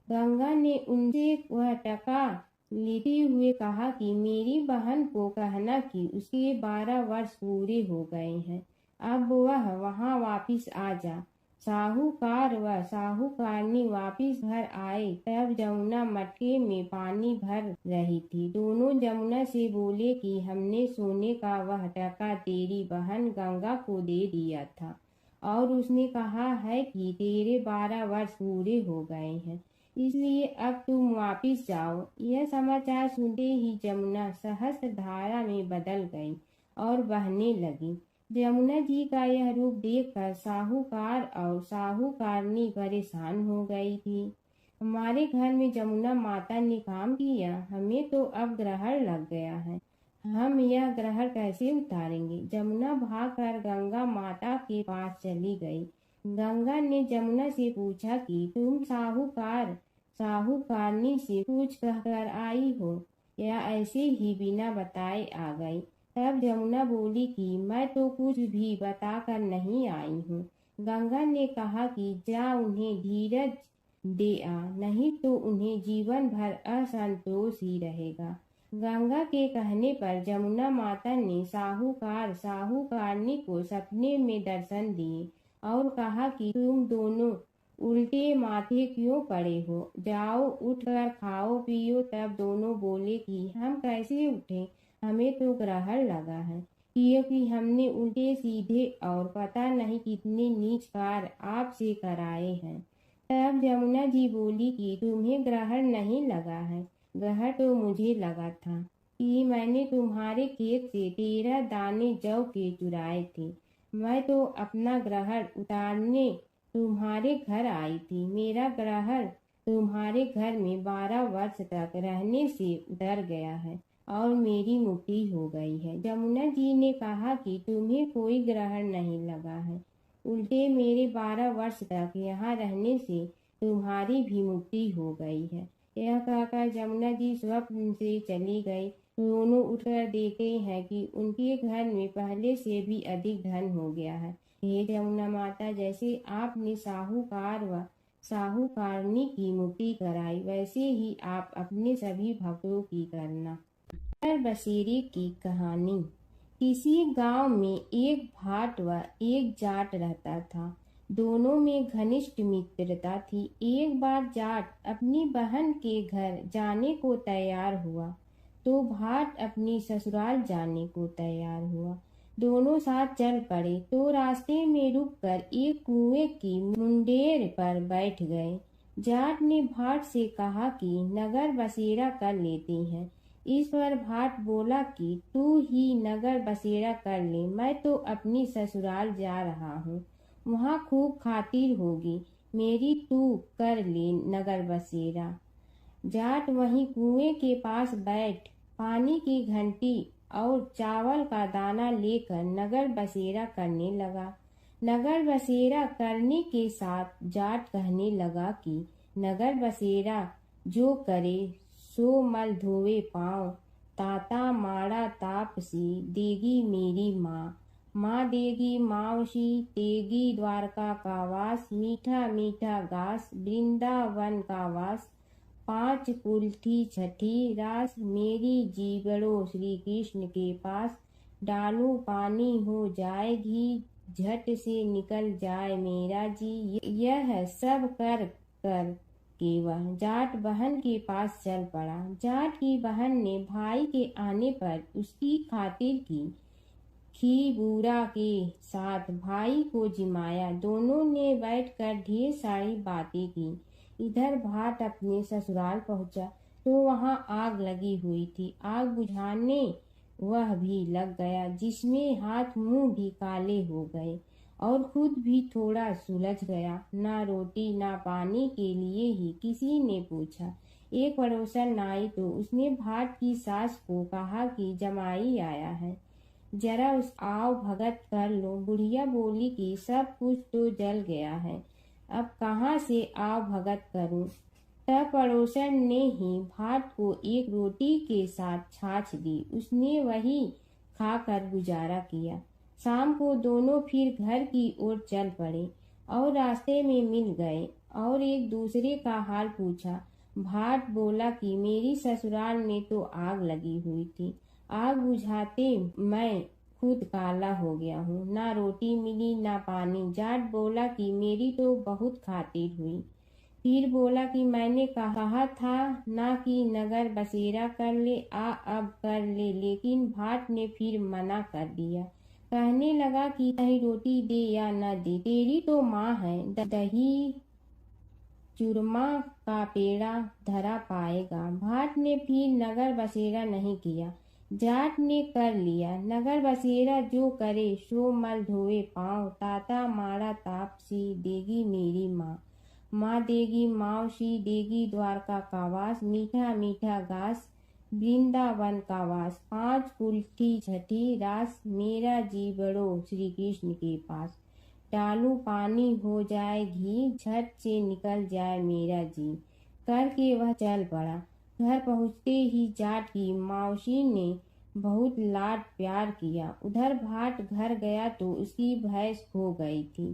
गंगा ने उनसे वह टका लेते हुए कहा कि मेरी बहन को कहना कि उसके 12 वर्ष पूरे हो गए हैं, अब वह वहाँ वापिस आ जा। साहूकार व साहूकारनी वापिस घर आए तब जमुना मटके में पानी भर रही थी। दोनों जमुना से बोले कि हमने सोने का वह टका तेरी बहन गंगा को दे दिया था और उसने कहा है कि तेरे 12 वर्ष पूरे हो गए हैं, इसलिए अब तुम वापिस जाओ। यह समाचार सुनते ही जमुना सहस्त्र धारा में बदल गई और बहने लगी। जमुना जी का यह रूप देखकर साहूकार और साहूकारनी परेशान हो गई थी। हमारे घर में जमुना माता ने काम किया, हमें तो अब ग्रहण लग गया है, हम यह ग्रहण कैसे उतारेंगे। जमुना भागकर गंगा माता के पास चली गई। गंगा ने जमुना से पूछा कि तुम साहूकारनी से कुछ कहकर आई हो या ऐसे ही बिना बताए आ गई। तब जमुना बोली कि मैं तो कुछ भी बताकर नहीं आई हूँ। गंगा ने कहा कि जा उन्हें धीरज दे आ, नहीं तो उन्हें जीवन भर असंतोष ही रहेगा। गंगा के कहने पर जमुना माता ने साहूकारनी को सपने में दर्शन दिए और कहा कि तुम दोनों उल्टे माथे क्यों पड़े हो, जाओ उठकर खाओ पियो। तब दोनों बोले कि हम कैसे उठे, हमें तो ग्रहण लगा है, क्योंकि हमने उल्टे सीधे और पता नहीं कितने नीच कार्य आपसे कराए हैं। तब जमुना जी बोली कि तुम्हें ग्रहण नहीं लगा है, ग्रहण तो मुझे लगा था कि मैंने तुम्हारे खेत से 13 दाने जौ के चुराए थे। मैं तो अपना ग्रहण उतारने तुम्हारे घर आई थी। मेरा ग्रहण तुम्हारे घर में 12 वर्ष तक रहने से उतर गया है और मेरी मुक्ति हो गई है। जमुना जी ने कहा कि तुम्हें कोई ग्रहण नहीं लगा है, उल्टे मेरे 12 वर्ष तक यहाँ रहने से तुम्हारी भी मुक्ति हो गई है। यह कहकर जमुना जी स्वप्न से चली गई। दोनों उठकर देखते हैं कि उनके घर में पहले से भी अधिक धन हो गया है। हे जमुना माता, जैसे आपने साहूकार व साहूकारनी की मुक्ति कराई, वैसे ही आप अपने सभी भक्तों की करना। नगर बसेरे की कहानी। किसी गांव में एक भाट व एक जाट रहता था। दोनों में घनिष्ठ मित्रता थी। एक बार जाट अपनी बहन के घर जाने को तैयार हुआ तो भाट अपनी ससुराल जाने को तैयार हुआ। दोनों साथ चल पड़े तो रास्ते में रुककर एक कुएं की मुंडेर पर बैठ गए। जाट ने भाट से कहा कि नगर बसेरा कर लेते हैं। इस पर भाट बोला कि तू ही नगर बसेरा कर ले, मैं तो अपनी ससुराल जा रहा हूँ, वहाँ खूब खातिर होगी मेरी, तू कर ले नगर बसेरा। जाट वहीं कुएं के पास बैठ पानी की घंटी और चावल का दाना लेकर नगर बसेरा करने लगा। नगर बसेरा करने के साथ जाट कहने लगा कि नगर बसेरा जो करे सो मल धोवे पाँव, ताता माड़ा तापसी देगी मेरी माँ, माँ देगी मावशी तेगी द्वारका का वास, मीठा मीठा घास वृंदावन का वास, 5 कुल्ठी छठी रास, मेरी जीवड़ो श्री कृष्ण के पास, डालू पानी हो जाए घी, झट से निकल जाए मेरा जी। यह सब कर कर के वह जाट बहन के पास चल पड़ा। जाट की बहन ने भाई के आने पर उसकी खातिर की। खी बूरा के साथ भाई को जिमाया। दोनों ने बैठकर ढेर सारी बातें की। इधर भाट अपने ससुराल पहुंचा तो वहां आग लगी हुई थी। आग बुझाने वह भी लग गया, जिसमें हाथ मुंह भी काले हो गए और खुद भी थोड़ा सुलझ गया। ना रोटी ना पानी के लिए ही किसी ने पूछा। एक पड़ोसन आई तो उसने भाट की सास को कहा कि जमाई आया है, जरा उस आओ भगत कर लो। बुढ़िया बोली कि सब कुछ तो जल गया है, अब कहाँ से आओ भगत करूं। तब पड़ोसन ने ही भाट को एक रोटी के साथ छाछ दी। उसने वही खाकर गुजारा किया। शाम को दोनों फिर घर की ओर चल पड़े और रास्ते में मिल गए और एक दूसरे का हाल पूछा। भाट बोला कि मेरी ससुराल में तो आग लगी हुई थी, आग बुझाते मैं खुद काला हो गया हूँ, ना रोटी मिली ना पानी। जाट बोला कि मेरी तो बहुत खातिर हुई। फिर बोला कि मैंने कहा था ना कि नगर बसेरा कर ले, अब कर ले, लेकिन भाट ने फिर मना कर दिया। कहने लगा कि चाहे रोटी दे या न दे, तेरी तो माँ है, दही चूरमा का पेड़ा धरा पाएगा। भाट ने फिर नगर बसेरा नहीं किया, जाट ने कर लिया। नगर बसेरा जो करे सो मल धोए पाँव, ताता माड़ा तापसी देगी मेरी माँ, माँ देगी मावशी देगी द्वारका का वास, मीठा मीठा घास वृंदावन का वास, 5 कुल्ठी छठी रास, मेरा जी बड़ो श्री कृष्ण के पास, डालू पानी हो जाए घी, झट से निकल जाए मेरा जी। करके वह चल पड़ा। घर पहुँचते ही जाट की मावशी ने बहुत लाड प्यार किया। उधर भाट घर गया तो उसकी भैंस खो गई थी।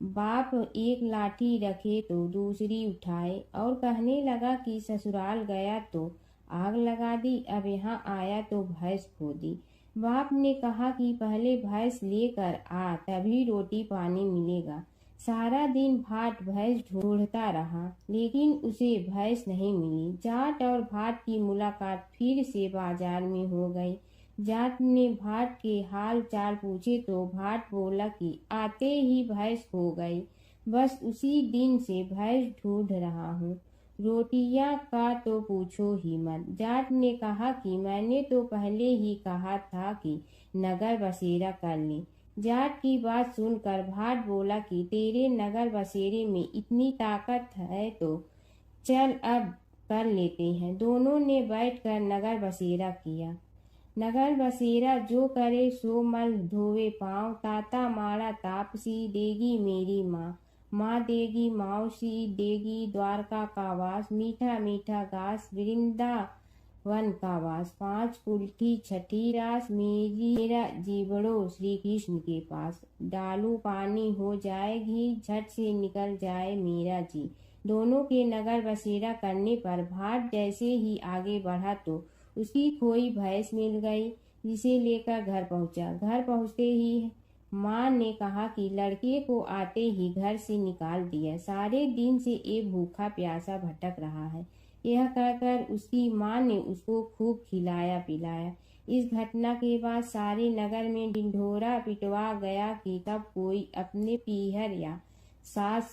बाप एक लाठी रखे तो दूसरी उठाए और कहने लगा कि ससुराल गया तो आग लगा दी, अब यहाँ आया तो भैंस खो दी। बाप ने कहा कि पहले भैंस लेकर आ, तभी रोटी पानी मिलेगा। सारा दिन भाट भैंस ढूंढता रहा, लेकिन उसे भैंस नहीं मिली। जाट और भाट की मुलाकात फिर से बाजार में हो गई। जाट ने भाट के हाल चाल पूछे तो भाट बोला कि आते ही भैंस खो गई। बस उसी दिन से भैंस ढूंढ रहा हूँ। रोटियां का तो पूछो ही मत। जाट ने कहा कि मैंने तो पहले ही कहा था कि नगर बसेरा कर ले। जाट की बात सुनकर भाट बोला कि तेरे नगर बसेरे में इतनी ताकत है तो चल अब कर लेते हैं। दोनों ने बैठकर नगर बसेरा किया। नगर बसेरा जो करे सो मल धोवे पाँव। ताता माड़ा तापसी देगी मेरी माँ। माँ देगी मौसी देगी द्वारका का वास। मीठा मीठा घास वृंदावन का वास। 5 कुल की छठी रास मेरा जीवड़ो श्री कृष्ण के पास। डालू पानी हो जाए घी झट से निकल जाए मेरा जी। दोनों के नगर बसेरा करने पर भाट जैसे ही आगे बढ़ा तो उसकी खोई भैंस मिल गई, जिसे लेकर घर पहुंचा। घर पहुंचते ही माँ ने कहा कि लड़के को आते ही घर से निकाल दिया। सारे दिन से ये भूखा प्यासा भटक रहा है। यह कहकर उसकी माँ ने उसको खूब खिलाया पिलाया। इस घटना के बाद सारे नगर में ढिंढोरा पिटवा गया कि कब कोई अपने पीहर या सास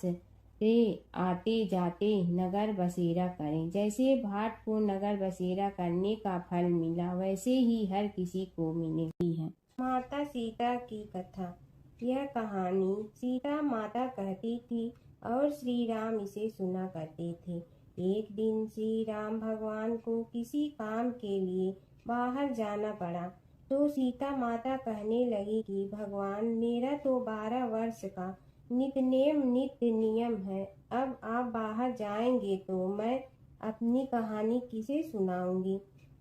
से आते जाते नगर बसेरा करें। जैसे भाट को नगर बसेरा करने का फल मिला, वैसे ही हर किसी को मिलेगी है। माता सीता की कथा। यह कहानी सीता माता कहती थी और श्री राम इसे सुना करते थे। एक दिन श्री राम भगवान को किसी काम के लिए बाहर जाना पड़ा, तो सीता माता कहने लगी कि भगवान, मेरा तो 12 वर्ष का नित्य नियम है। अब आप बाहर जाएंगे तो मैं अपनी कहानी किसे सुनाऊंगी।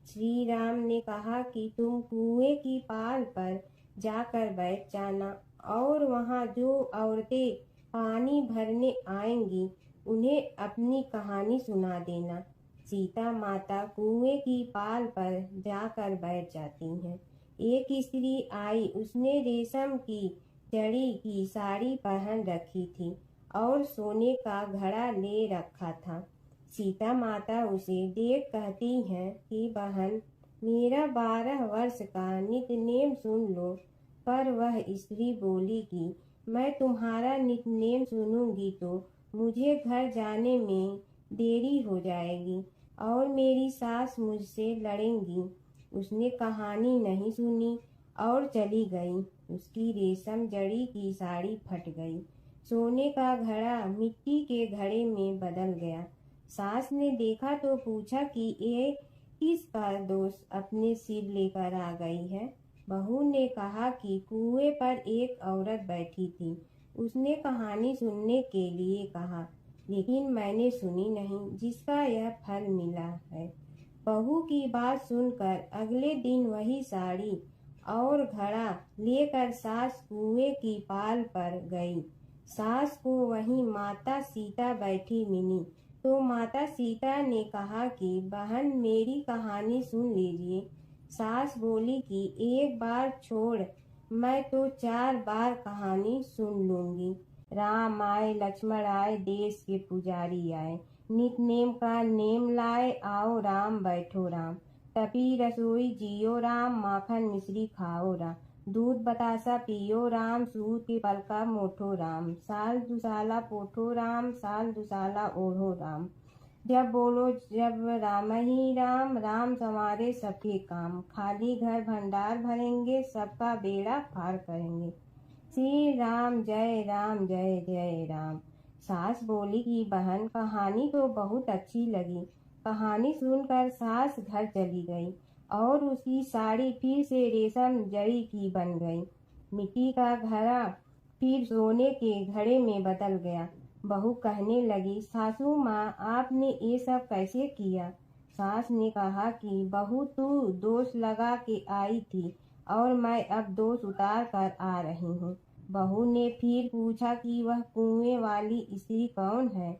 श्री राम ने कहा कि तुम कुएं की पाल पर जाकर बैठ जाना और वहां जो औरतें पानी भरने आएंगी उन्हें अपनी कहानी सुना देना। सीता माता कुएं की पाल पर जाकर बैठ जाती हैं। एक स्त्री आई, उसने रेशम की जड़ी की साड़ी पहन रखी थी और सोने का घड़ा ले रखा था। सीता माता उसे देख कहती हैं कि बहन, मेरा 12 वर्ष का नित्य नेम सुन लो। पर वह स्त्री बोली कि मैं तुम्हारा नित्य नेम सुनूंगी तो मुझे घर जाने में देरी हो जाएगी और मेरी सास मुझसे लड़ेंगी। उसने कहानी नहीं सुनी और चली गई। उसकी रेशम जड़ी की साड़ी फट गई। सोने का घड़ा मिट्टी के घड़े में बदल गया। सास ने देखा तो पूछा कि ये किसका दोष अपने सिर लेकर आ गई है। बहू ने कहा कि कुएं पर एक औरत बैठी थी, उसने कहानी सुनने के लिए कहा, लेकिन मैंने सुनी नहीं, जिसका यह फल मिला है। बहू की बात सुनकर अगले दिन वही साड़ी और घड़ा लेकर सास कुएं की पाल पर गई। सास को वहीं माता सीता बैठी मिली, तो माता सीता ने कहा कि बहन, मेरी कहानी सुन लीजिए। सास बोली कि एक बार छोड़, मैं तो 4 बार कहानी सुन लूंगी। राम आए लक्ष्मण आए, देश के पुजारी आए, नित नेम का नेम लाए, आओ राम बैठो राम। तपी रसोई जियो राम, माखन मिश्री खाओ राम। दूध बतासा पियो राम, सूत के पलका मोठो राम। साल दुसाला पोठो राम, साल दुसाला ओढ़ो राम। जब बोलो जब राम ही राम, राम संवारे सबके काम। खाली घर भंडार भरेंगे, सबका बेड़ा पार करेंगे। श्री राम जय राम जय जय राम। सास बोली कि बहन, कहानी तो बहुत अच्छी लगी। कहानी सुनकर सास घर चली गई और उसकी साड़ी फिर से रेशम जड़ी की बन गई। मिट्टी का घड़ा फिर सोने के घड़े में बदल गया। बहू कहने लगी, सासू माँ, आपने ये सब कैसे किया। सास ने कहा कि बहू, तू दोष लगा के आई थी और मैं अब दोष उतार कर आ रही हूँ। बहू ने फिर पूछा कि वह कुएं वाली स्त्री कौन है।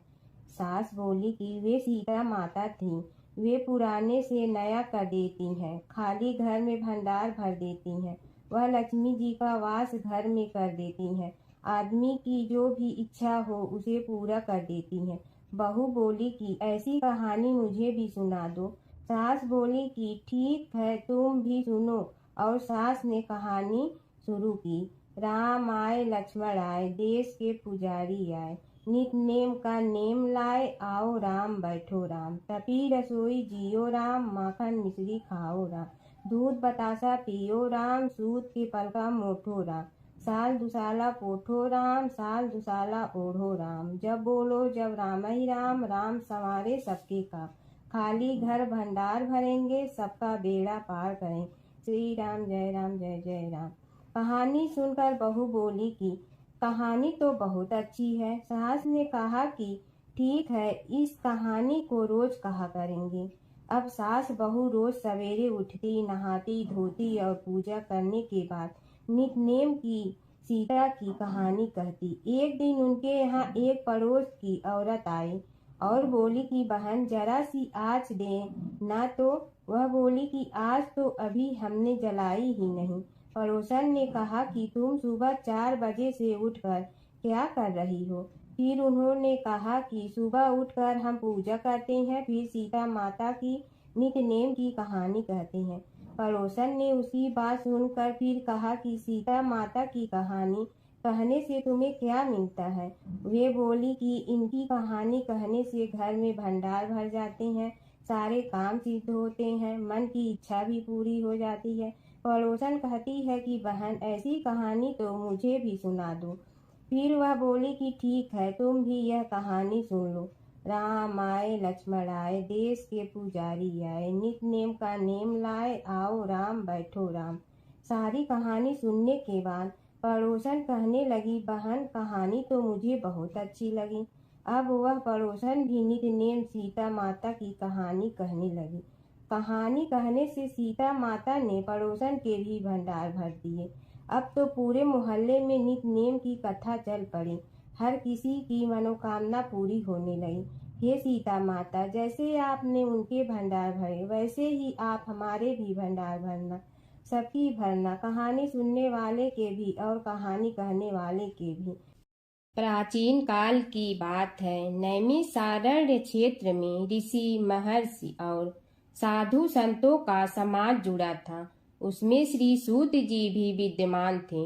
सास बोली कि वे सीता माता थी। वे पुराने से नया कर देती हैं, खाली घर में भंडार भर देती हैं। वह लक्ष्मी जी का वास घर में कर देती हैं। आदमी की जो भी इच्छा हो उसे पूरा कर देती हैं। बहू बोली कि ऐसी कहानी मुझे भी सुना दो। सास बोली कि ठीक है, तुम भी सुनो। और सास ने कहानी शुरू की। राम आए लक्ष्मण आए, देश के पुजारी आए, नित नेम का नेम लाए, आओ राम बैठो राम, तपी रसोई जियो राम, माखन मिश्री खाओ राम, दूध बतासा पियो राम, सूत के पलका मोठो राम, साल दुसाला पोठो राम, साल दुसाला ओढ़ो राम, जब बोलो जब राम ही राम, राम संवारे सबके काम, खाली घर भंडार भरेंगे, सबका बेड़ा पार करें, श्री राम जय राम जय जय राम। कहानी सुनकर बहू बोली कि कहानी तो बहुत अच्छी है। सास ने कहा कि ठीक है, इस कहानी को रोज कहा करेंगे। अब सास बहू रोज सवेरे उठती, नहाती धोती और पूजा करने के बाद नितनेम की सीता की कहानी कहती। एक दिन उनके यहाँ एक पड़ोस की औरत आई और बोली कि बहन जरा सी आँच दे ना। तो वह बोली कि आज तो अभी हमने जलाई ही नहीं। पड़ोसन ने कहा कि तुम सुबह 4 बजे से उठकर क्या कर रही हो? फिर उन्होंने कहा कि सुबह उठकर हम पूजा करते हैं, फिर सीता माता की नितनेम की कहानी कहते हैं। पड़ोसन ने उसी बात सुनकर फिर कहा कि सीता माता की कहानी कहने से तुम्हें क्या मिलता है? वे बोली कि इनकी कहानी कहने से घर में भंडार भर जाते हैं, सारे काम सिद्ध होते हैं, मन की इच्छा भी पूरी हो जाती है। पड़ोसन कहती है कि बहन ऐसी कहानी तो मुझे भी सुना दो। फिर वह बोली कि ठीक है, तुम भी यह कहानी सुन लो। राम आए लक्ष्मण आए, देश के पुजारी आए, नित नेम का नेम लाए, आओ राम बैठो राम। सारी कहानी सुनने के बाद पड़ोसन कहने लगी, बहन कहानी तो मुझे बहुत अच्छी लगी। अब वह पड़ोसन भी नित नेम सीता माता की कहानी कहने लगी। कहानी कहने से सीता माता ने पड़ोसन के भी भंडार भर दिए। अब तो पूरे मोहल्ले में नित नेम की कथा चल पड़ी। हर किसी की मनोकामना पूरी होने लगी। हे सीता माता, जैसे आपने उनके भंडार भरे वैसे ही आप हमारे भी भंडार भरना, सबकी भरना, कहानी सुनने वाले के भी और कहानी कहने वाले के भी। प्राचीन काल की बात है। नैमिषारण्य क्षेत्र में ऋषि महर्षि और साधु संतों का समाज जुड़ा था। उसमें श्री सूत जी भी विद्यमान थे।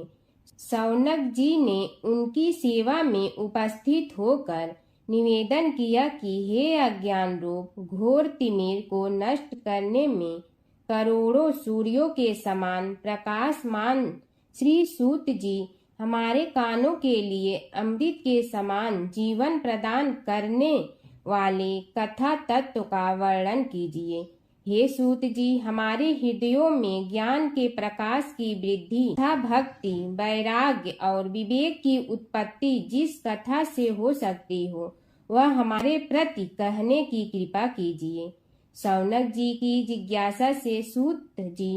शौनक जी ने उनकी सेवा में उपस्थित होकर निवेदन किया कि हे अज्ञान रूप घोर तिमिर को नष्ट करने में करोड़ों सूर्यों के समान प्रकाशमान श्री सूत जी हमारे कानों के लिए अमृत के समान जीवन प्रदान करने वाले कथा तत्व का वर्णन कीजिए। हे सूत जी, हमारे हृदयों में ज्ञान के प्रकाश की वृद्धि तथा भक्ति, वैराग्य और विवेक की उत्पत्ति जिस कथा से हो सकती हो वह हमारे प्रति कहने की कृपा कीजिए। शौनक जी की जिज्ञासा से सूत जी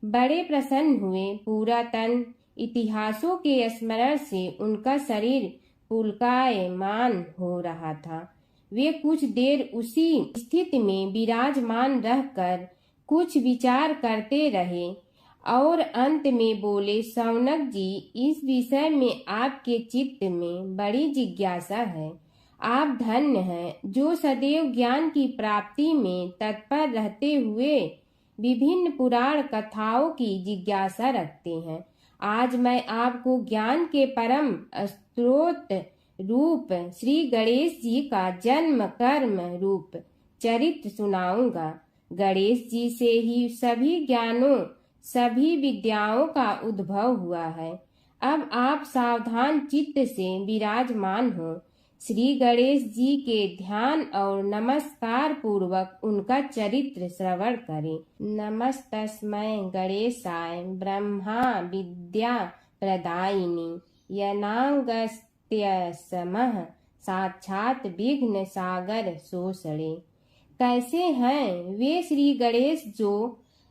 बड़े प्रसन्न हुए। पूरा तन इतिहासों के स्मरण से उनका शरीर पुलकायमान हो रहा था। वे कुछ देर उसी स्थिति में विराजमान रहकर कुछ विचार करते रहे और अंत में बोले, शौनक जी, इस विषय में आपके चित्त में बड़ी जिज्ञासा है। आप धन्य हैं जो सदैव ज्ञान की प्राप्ति में तत्पर रहते हुए विभिन्न पुराण कथाओं की जिज्ञासा रखते हैं। आज मैं आपको ज्ञान के परम स्रोत रूप श्री गणेश जी का जन्म कर्म रूप चरित्र सुनाऊंगा। गणेश जी से ही सभी ज्ञानों सभी विद्याओं का उद्भव हुआ है। अब आप सावधान चित्त से विराजमान हो। श्री गणेश जी के ध्यान और नमस्कार पूर्वक उनका चरित्र श्रवण करें। नमस्तस्मै गणेशाय ब्रह्मा विद्या प्रदायिनी यनागस्त्यसमः साक्षात विघ्न सागर सोषणे। कैसे हैं वे श्री गणेश जो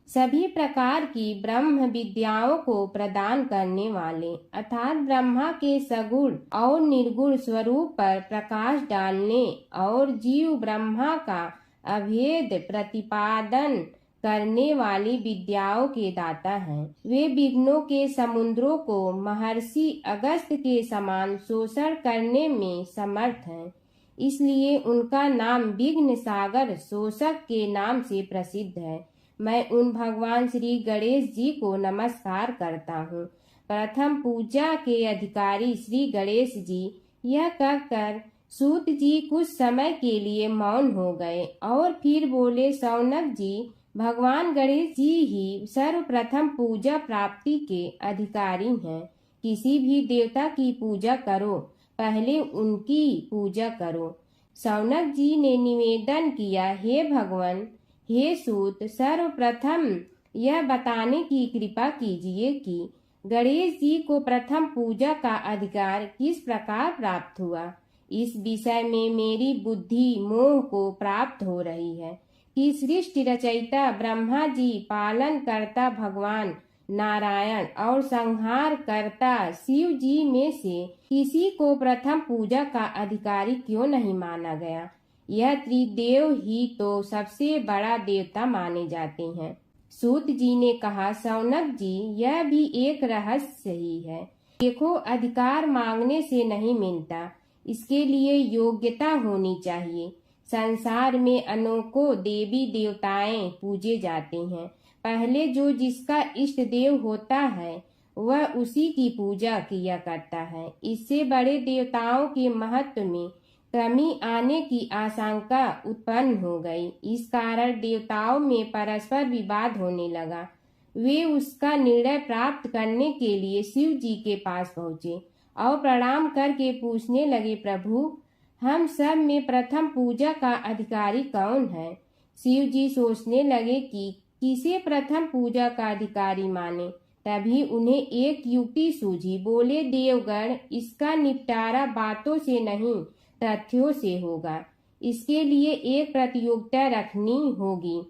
सभी प्रकार की ब्रह्म विद्याओं को प्रदान करने वाले अर्थात ब्रह्मा के सगुण और निर्गुण स्वरूप पर प्रकाश डालने और जीव ब्रह्मा का अभेद प्रतिपादन करने वाली विद्याओं के दाता हैं। वे विघ्नों के समुद्रों को महर्षि अगस्त्य के समान शोषण करने में समर्थ हैं। इसलिए उनका नाम विघ्न सागर शोषक के नाम से प्रसिद्ध है। मैं उन भगवान श्री गणेश जी को नमस्कार करता हूँ। प्रथम पूजा के अधिकारी श्री गणेश जी, यह कहकर सूत जी कुछ समय के लिए मौन हो गए और फिर बोले, शौनक जी, भगवान गणेश जी ही सर्वप्रथम पूजा प्राप्ति के अधिकारी हैं। किसी भी देवता की पूजा करो, पहले उनकी पूजा करो। शौनक जी ने निवेदन किया, हे भगवान, हे सूत, सर्वप्रथम यह बताने की कृपा कीजिए कि गणेश जी को प्रथम पूजा का अधिकार किस प्रकार प्राप्त हुआ। इस विषय में मेरी बुद्धि मोह को प्राप्त हो रही है कि सृष्टि रचयिता ब्रह्मा जी, पालन करता भगवान नारायण और संहार करता शिव जी में से किसी को प्रथम पूजा का अधिकारी क्यों नहीं माना गया। यह त्रिदेव ही तो सबसे बड़ा देवता माने जाते हैं। सूत जी ने कहा, शौनक जी, यह भी एक रहस्य ही है। देखो, अधिकार मांगने से नहीं मिलता, इसके लिए योग्यता होनी चाहिए। संसार में अनेकों देवी देवताएं पूजे जाते हैं। पहले जो जिसका इष्ट देव होता है वह उसी की पूजा किया करता है। इससे बड़े देवताओं के महत्व में कमी आने की आशंका उत्पन्न हो गई। इस कारण देवताओं में परस्पर विवाद होने लगा। वे उसका निर्णय प्राप्त करने के लिए शिव जी के पास पहुँचे और प्रणाम करके पूछने लगे, प्रभु, हम सब में प्रथम पूजा का अधिकारी कौन है। शिव जी सोचने लगे कि किसे प्रथम पूजा का अधिकारी माने। तभी उन्हें एक युक्ति सूझी। बोले, देवगण, इसका निपटारा बातों से नहीं तथ्यों से होगा। इसके लिए एक प्रतियोगिता रखनी होगी,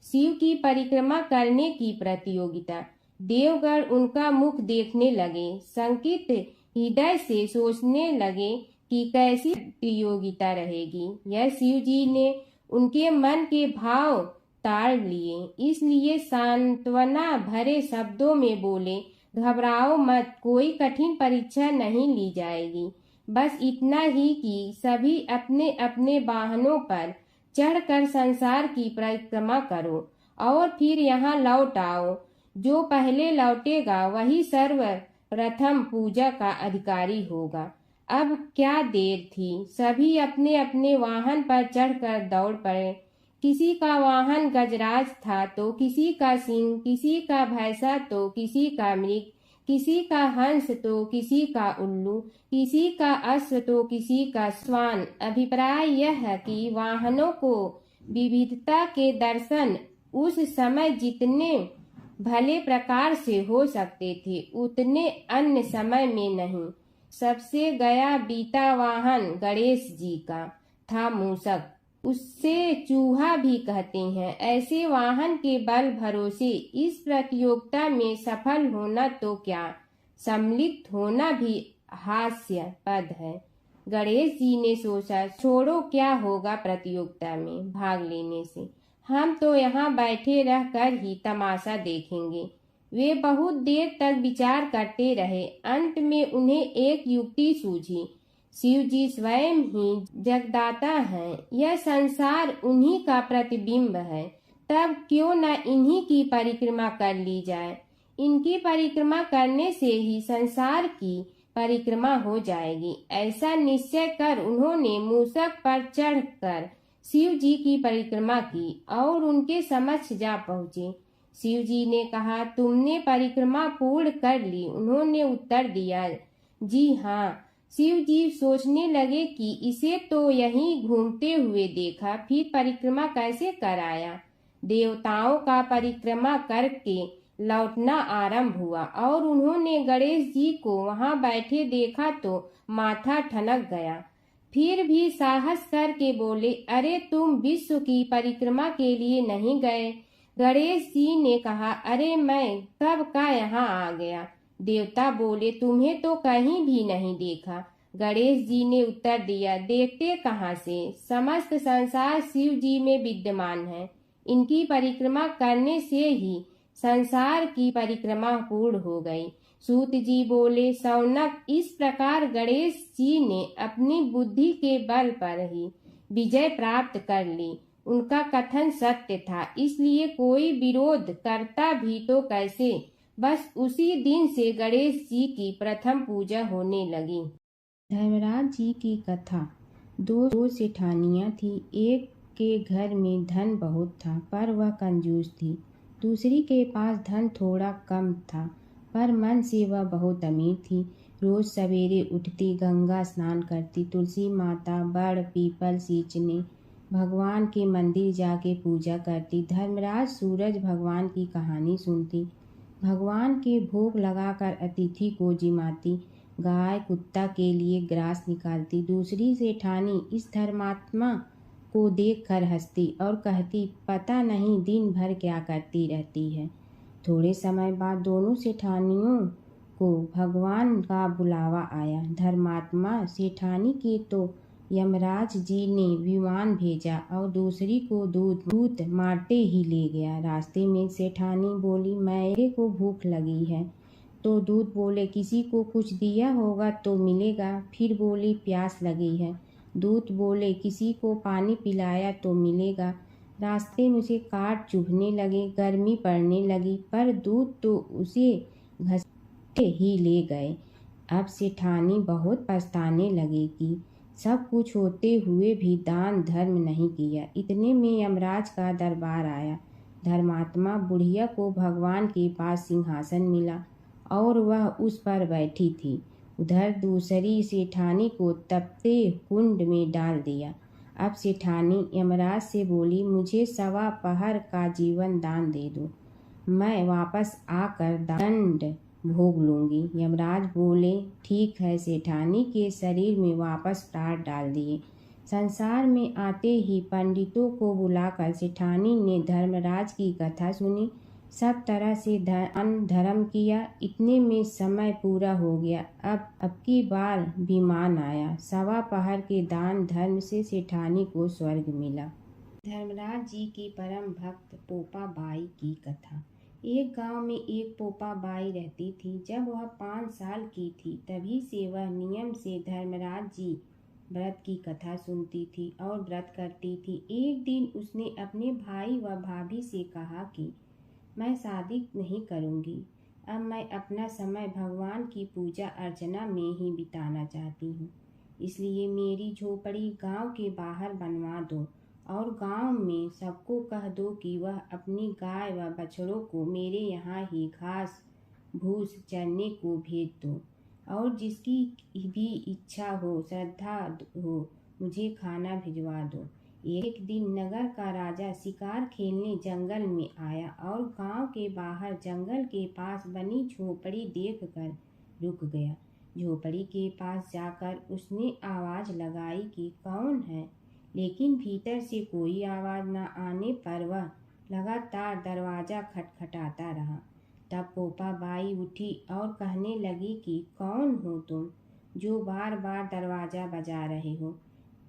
शिव की परिक्रमा करने की प्रतियोगिता। देवगण उनका मुख देखने लगे, शंकित हृदय से सोचने लगे कि कैसी प्रतियोगिता रहेगी। यह शिव जी ने उनके मन के भाव ताड़ लिए, इसलिए सांत्वना भरे शब्दों में बोले, घबराओ मत, कोई कठिन परीक्षा नहीं ली जाएगी। बस इतना ही कि सभी अपने अपने वाहनों पर चढ़कर संसार की परिक्रमा करो और फिर यहाँ लौट आओ। जो पहले लौटेगा वही सर्वप्रथम पूजा का अधिकारी होगा। अब क्या देर थी, सभी अपने अपने वाहन पर चढ़कर दौड़ पड़े। किसी का वाहन गजराज था तो किसी का सिंह, किसी का भैंसा तो किसी का मृग, किसी का हंस तो किसी का उल्लू, किसी का अश्व तो किसी का श्वान। अभिप्राय यह है कि वाहनों को विविधता के दर्शन उस समय जितने भले प्रकार से हो सकते थे उतने अन्य समय में नहीं। सबसे गया बीता वाहन गणेश जी का था मूषक, उससे चूहा भी कहते हैं। ऐसे वाहन के बल भरोसे इस प्रतियोगिता में सफल होना तो क्या, सम्मिलित होना भी हास्यास्पद है। गणेश जी ने सोचा, छोड़ो, क्या होगा प्रतियोगिता में भाग लेने से, हम तो यहाँ बैठे रहकर ही तमाशा देखेंगे। वे बहुत देर तक विचार करते रहे। अंत में उन्हें एक युक्ति सूझी। शिव जी स्वयं ही जगदाता हैं, यह संसार उन्हीं का प्रतिबिंब है, तब क्यों न इन्हीं की परिक्रमा कर ली जाए। इनकी परिक्रमा करने से ही संसार की परिक्रमा हो जाएगी। ऐसा निश्चय कर उन्होंने मूषक पर चढ़कर शिव जी की परिक्रमा की और उनके समक्ष जा पहुँचे। शिव जी ने कहा, तुमने परिक्रमा पूर्ण कर ली। उन्होंने उत्तर दिया, जी हाँ। शिव जी सोचने लगे कि इसे तो यहीं घूमते हुए देखा, फिर परिक्रमा कैसे कराया। देवताओं का परिक्रमा करके लौटना आरंभ हुआ और उन्होंने गणेश जी को वहां बैठे देखा तो माथा ठनक गया। फिर भी साहस करके बोले, अरे तुम विश्व की परिक्रमा के लिए नहीं गए। गणेश जी ने कहा, अरे मैं कब का यहाँ आ गया। देवता बोले, तुम्हें तो कहीं भी नहीं देखा। गणेश जी ने उत्तर दिया, देखते कहाँ से, समस्त संसार शिव जी में विद्यमान है। इनकी परिक्रमा करने से ही संसार की परिक्रमा पूर्ण हो गई। सूत जी बोले, शौनक, इस प्रकार गणेश जी ने अपनी बुद्धि के बल पर ही विजय प्राप्त कर ली। उनका कथन सत्य था, इसलिए कोई विरोध करता भी तो कैसे। बस उसी दिन से गणेश जी की प्रथम पूजा होने लगी। धर्मराज जी की कथा। दो सेठानियाँ थी। एक के घर में धन बहुत था पर वह कंजूस थी। दूसरी के पास धन थोड़ा कम था पर मन से वह बहुत अमीर थी। रोज सवेरे उठती, गंगा स्नान करती, तुलसी माता, बड़ पीपल सींचने, भगवान के मंदिर जाके पूजा करती। धर्मराज सूरज भगवान की कहानी सुनती, भगवान के भोग लगाकर अतिथि को जिमाती, गाय कुत्ता के लिए ग्रास निकालती। दूसरी सेठानी इस धर्मात्मा को देखकर हंसती और कहती, पता नहीं दिन भर क्या करती रहती है। थोड़े समय बाद दोनों सेठानियों को भगवान का बुलावा आया। धर्मात्मा सेठानी के तो यमराज जी ने विमान भेजा और दूसरी को दूत मारते ही ले गया। रास्ते में सेठानी बोली, मेरे को भूख लगी है। तो दूत बोले, किसी को कुछ दिया होगा तो मिलेगा। फिर बोली, प्यास लगी है। दूत बोले, किसी को पानी पिलाया तो मिलेगा। रास्ते में उसे काट चुभने लगे, गर्मी पड़ने लगी, पर दूत तो उसे घसीटे ही ले गए। अब सेठानी बहुत पछताने लगी कि सब कुछ होते हुए भी दान धर्म नहीं किया। इतने में यमराज का दरबार आया। धर्मात्मा बुढ़िया को भगवान के पास सिंहासन मिला और वह उस पर बैठी थी। उधर दूसरी सेठानी को तपते कुंड में डाल दिया। अब सेठानी यमराज से बोली, मुझे 1.25 पहर का जीवन दान दे दो, मैं वापस आकर दंड भोग लूंगी। यमराज बोले, ठीक है। सेठानी के शरीर में वापस प्राण डाल दिए। संसार में आते ही पंडितों को बुलाकर सेठानी ने धर्मराज की कथा सुनी, सब तरह से धर्म किया। इतने में समय पूरा हो गया। अब की बार विमान आया। 1.25 पहर के दान धर्म से सेठानी को स्वर्ग मिला। धर्मराज जी की परम भक्त पोपा बाई की कथा। एक गांव में एक पोपा बाई रहती थी। जब वह 5 साल की थी तभी से वह नियम से धर्मराज जी व्रत की कथा सुनती थी और व्रत करती थी। एक दिन उसने अपने भाई व भाभी से कहा कि मैं शादी नहीं करूंगी, अब मैं अपना समय भगवान की पूजा अर्चना में ही बिताना चाहती हूँ। इसलिए मेरी झोपड़ी गांव के बाहर बनवा दो और गांव में सबको कह दो कि वह अपनी गाय व बछड़ों को मेरे यहाँ ही घास भूस चरने को भेज दो और जिसकी भी इच्छा हो, श्रद्धा हो, मुझे खाना भिजवा दो। एक दिन नगर का राजा शिकार खेलने जंगल में आया और गांव के बाहर जंगल के पास बनी झोपड़ी देखकर रुक गया। झोपड़ी के पास जाकर उसने आवाज लगाई कि कौन है, लेकिन भीतर से कोई आवाज न आने पर वह लगातार दरवाजा खटखटाता रहा। तब पोपा बाई उठी और कहने लगी कि कौन हो तुम जो बार बार दरवाजा बजा रहे हो,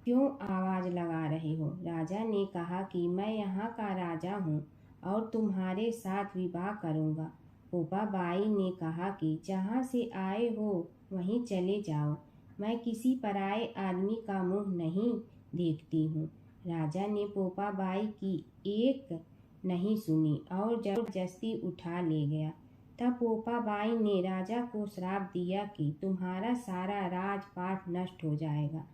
क्यों आवाज लगा रहे हो। राजा ने कहा कि मैं यहाँ का राजा हूँ और तुम्हारे साथ विवाह करूँगा। पोपा बाई ने कहा कि जहाँ से आए हो वहीं चले जाओ, मैं किसी पराये आदमी का मुंह नहीं देखती हूँ। राजा ने पोपा बाई की एक नहीं सुनी और जबरदस्ती उठा ले गया। तब पोपा बाई ने राजा को श्राप दिया कि तुम्हारा सारा राजपाट नष्ट हो जाएगा।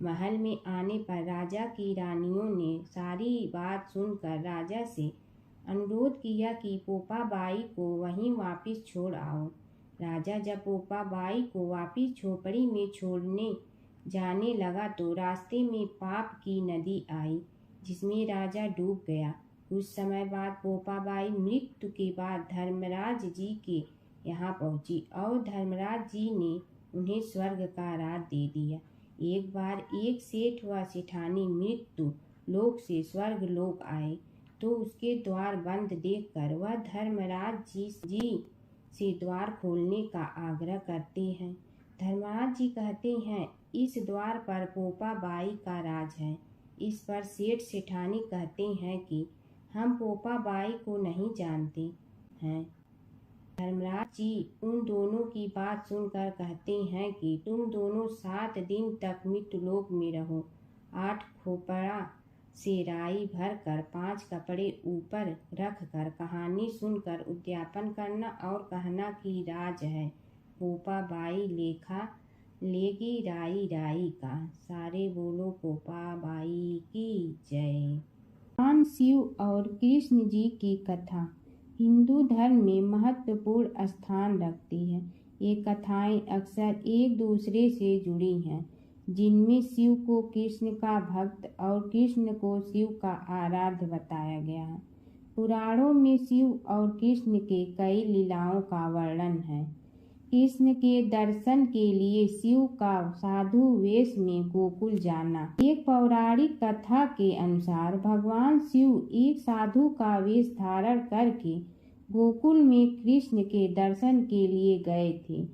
महल में आने पर राजा की रानियों ने सारी बात सुनकर राजा से अनुरोध किया कि पोपा बाई को वहीं वापस छोड़ आओ। राजा जब पोपा बाई को वापस झोपड़ी में छोड़ने जाने लगा तो रास्ते में पाप की नदी आई जिसमें राजा डूब गया। कुछ समय बाद पोपा बाई मृत्यु के बाद धर्मराज जी के यहाँ पहुँची और धर्मराज जी ने उन्हें स्वर्ग का राज दे दिया। एक बार एक सेठ व सेठानी मृत्यु लोक से स्वर्ग लोक आए तो उसके द्वार बंद देखकर वह धर्मराज जी से द्वार खोलने का आग्रह करते हैं। धर्मराज जी कहते हैं, इस द्वार पर पोपा बाई का राज है। इस पर सेठ सेठानी कहते हैं कि हम पोपा बाई को नहीं जानते हैं। धर्मराज जी उन दोनों की बात सुनकर कहते हैं कि तुम दोनों 7 दिन तक मृत्युलोक में रहो। 8 खोपड़ा से राई भरकर 5 कपड़े ऊपर रखकर कहानी सुनकर उद्यापन करना और कहना कि राज है, पोपा बाई लेखा लेगी राई राई का। सारे बोलो पोपा बाई की जय। भगवान शिव और कृष्ण जी की कथा हिंदू धर्म में महत्वपूर्ण स्थान रखती है। ये कथाएं अक्सर एक दूसरे से जुड़ी हैं, जिनमें शिव को कृष्ण का भक्त और कृष्ण को शिव का आराध्य बताया गया है। पुराणों में शिव और कृष्ण के कई लीलाओं का वर्णन है। कृष्ण के दर्शन के लिए शिव का साधु वेश में गोकुल जाना। एक पौराणिक कथा के अनुसार भगवान शिव एक साधु का वेश धारण करके गोकुल में कृष्ण के दर्शन के लिए गए थे।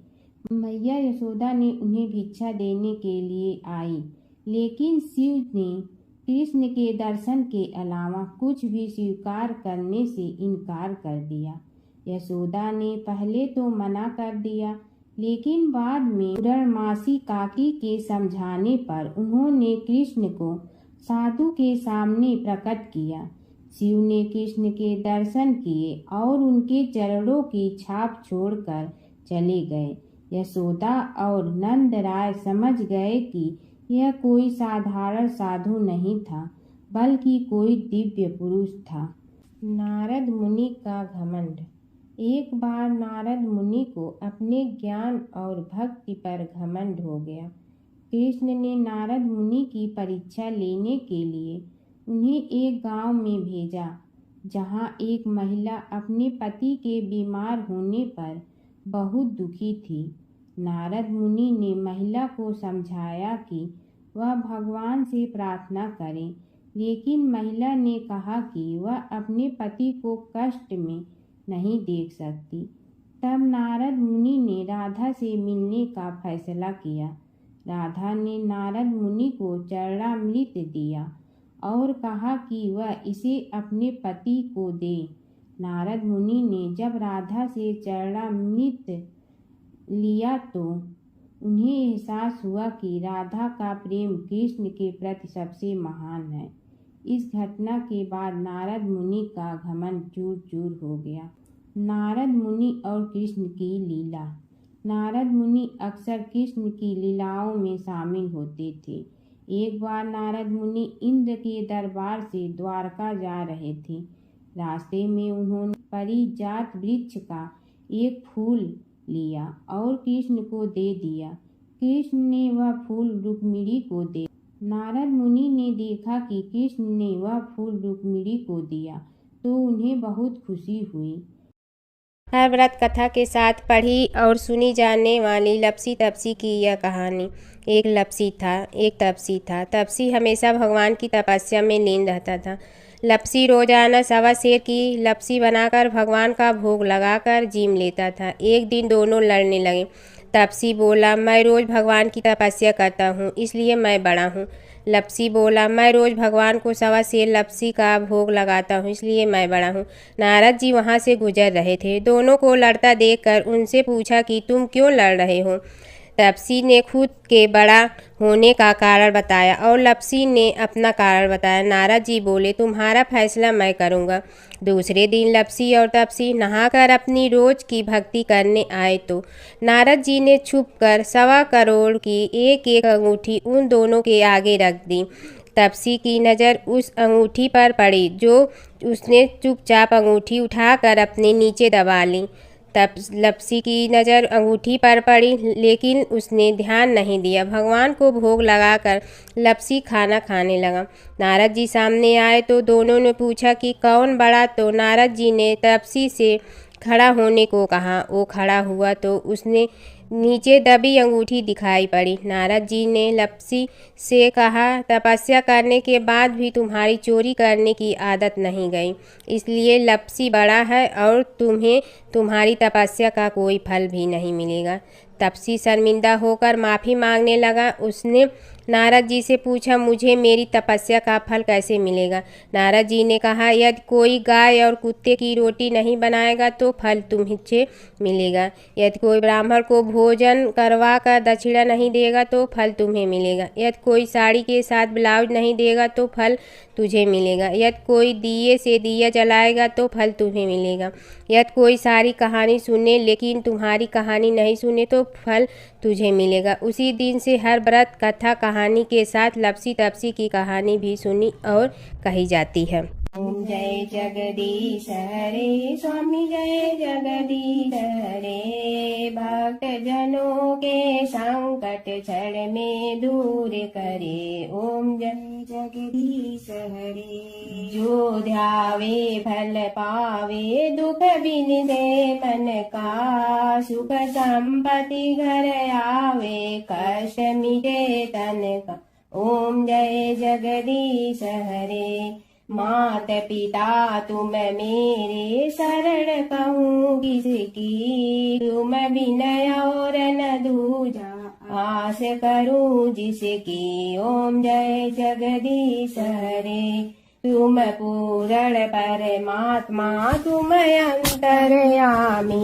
मैया यशोदा ने उन्हें भिक्षा देने के लिए आई, लेकिन शिव ने कृष्ण के दर्शन के अलावा कुछ भी स्वीकार करने से इनकार कर दिया। यशोदा ने पहले तो मना कर दिया, लेकिन बाद में पूर्णमासी काकी के समझाने पर उन्होंने कृष्ण को साधु के सामने प्रकट किया। शिव ने कृष्ण के दर्शन किए और उनके चरणों की छाप छोड़कर चले गए। यशोदा और नंद राय समझ गए कि यह कोई साधारण साधु नहीं था, बल्कि कोई दिव्य पुरुष था। नारद मुनि का घमंड। एक बार नारद मुनि को अपने ज्ञान और भक्ति पर घमंड हो गया। कृष्ण ने नारद मुनि की परीक्षा लेने के लिए उन्हें एक गांव में भेजा, जहां एक महिला अपने पति के बीमार होने पर बहुत दुखी थी। नारद मुनि ने महिला को समझाया कि वह भगवान से प्रार्थना करे, लेकिन महिला ने कहा कि वह अपने पति को कष्ट में नहीं देख सकती। तब नारद मुनि ने राधा से मिलने का फैसला किया। राधा ने नारद मुनि को चरणामृत दिया और कहा कि वह इसे अपने पति को दे। नारद मुनि ने जब राधा से चरणामृत लिया तो उन्हें एहसास हुआ कि राधा का प्रेम कृष्ण के प्रति सबसे महान है। इस घटना के बाद नारद मुनि का घमंड चूर चूर हो गया। नारद मुनि और कृष्ण की लीला। नारद मुनि अक्सर कृष्ण की लीलाओं में शामिल होते थे। एक बार नारद मुनि इंद्र के दरबार से द्वारका जा रहे थे। रास्ते में उन्होंने पारिजात वृक्ष का एक फूल लिया और कृष्ण को दे दिया। कृष्ण ने वह फूल रुक्मिणी को दे। नारद मुनि ने देखा कि कृष्ण ने वह फूल रुक्मिणी को दिया तो उन्हें बहुत खुशी हुई। हर व्रत कथा के साथ पढ़ी और सुनी जाने वाली लपसी तपसी की यह कहानी। एक लपसी था, एक तपसी था। तपसी हमेशा भगवान की तपस्या में लीन रहता था। लपसी रोजाना सवा सेर की लपसी बनाकर भगवान का भोग लगाकर जीम लेता था। एक दिन दोनों लड़ने लगे। तपसी बोला, मैं रोज़ भगवान की तपस्या करता हूँ, इसलिए मैं बड़ा हूँ। लपसी बोला, मैं रोज़ भगवान को सवा सेर लपसी का भोग लगाता हूँ, इसलिए मैं बड़ा हूँ। नारद जी वहाँ से गुजर रहे थे। दोनों को लड़ता देखकर उनसे पूछा कि तुम क्यों लड़ रहे हो। तपसी ने खुद के बड़ा होने का कारण बताया और लपसी ने अपना कारण बताया। नारद जी बोले, तुम्हारा फैसला मैं करूँगा। दूसरे दिन लपसी और तपसी नहाकर अपनी रोज की भक्ति करने आए तो नारद जी ने छुपकर 1.25 करोड़ की एक एक अंगूठी उन दोनों के आगे रख दी। तपसी की नज़र उस अंगूठी पर पड़ी जो उसने चुपचाप अंगूठी उठाकर अपने नीचे दबा ली। तब लपसी की नज़र अंगूठी पर पड़ी, लेकिन उसने ध्यान नहीं दिया। भगवान को भोग लगाकर लपसी खाना खाने लगा। नारद जी सामने आए तो दोनों ने पूछा कि कौन बड़ा, तो नारद जी ने तपसी से खड़ा होने को कहा। वो खड़ा हुआ तो उसने नीचे दबी अंगूठी दिखाई पड़ी। नारद जी ने लपसी से कहा, तपस्या करने के बाद भी तुम्हारी चोरी करने की आदत नहीं गई, इसलिए लपसी बड़ा है और तुम्हें तुम्हारी तपस्या का कोई फल भी नहीं मिलेगा। तपसी शर्मिंदा होकर माफ़ी मांगने लगा। उसने नारद जी से पूछा, मुझे मेरी तपस्या का फल कैसे मिलेगा? नारद जी ने कहा, यदि कोई गाय और कुत्ते की रोटी नहीं बनाएगा तो फल तुझे मिलेगा। यदि कोई ब्राह्मण को भोजन करवा कर दक्षिणा नहीं देगा तो फल तुम्हें मिलेगा। यदि कोई साड़ी के साथ ब्लाउज नहीं देगा तो फल तुझे मिलेगा। यदि कोई दिए से दिया जलाएगा तो फल तुम्हें मिलेगा। यदि कोई सारी कहानी सुने लेकिन तुम्हारी कहानी नहीं सुने तो फल तुझे मिलेगा। उसी दिन से हर व्रत कथा कहानी के साथ लपसी तपसी की कहानी भी सुनी और कही जाती है। ओम जय जगदीश हरे स्वामी जय जगदीश हरे, भक्त जनों के संकट क्षण में दूर करे। ओम जय जगदीश हरे, जो ध्यावे फल पावे, दुख बिन दे मन का, सुख संपत्ति घर आवे, कष्ट मिटे तन का। ओम जय जगदीश हरे, मात पिता तुम मेरे, शरण कहूँ किसकी, तुम विनय और न दूजा, आस करूँ जिसकी। ओम जय जगदीश हरे, तुम पूर्ण परमात्मा, तुम अंतर्यामी,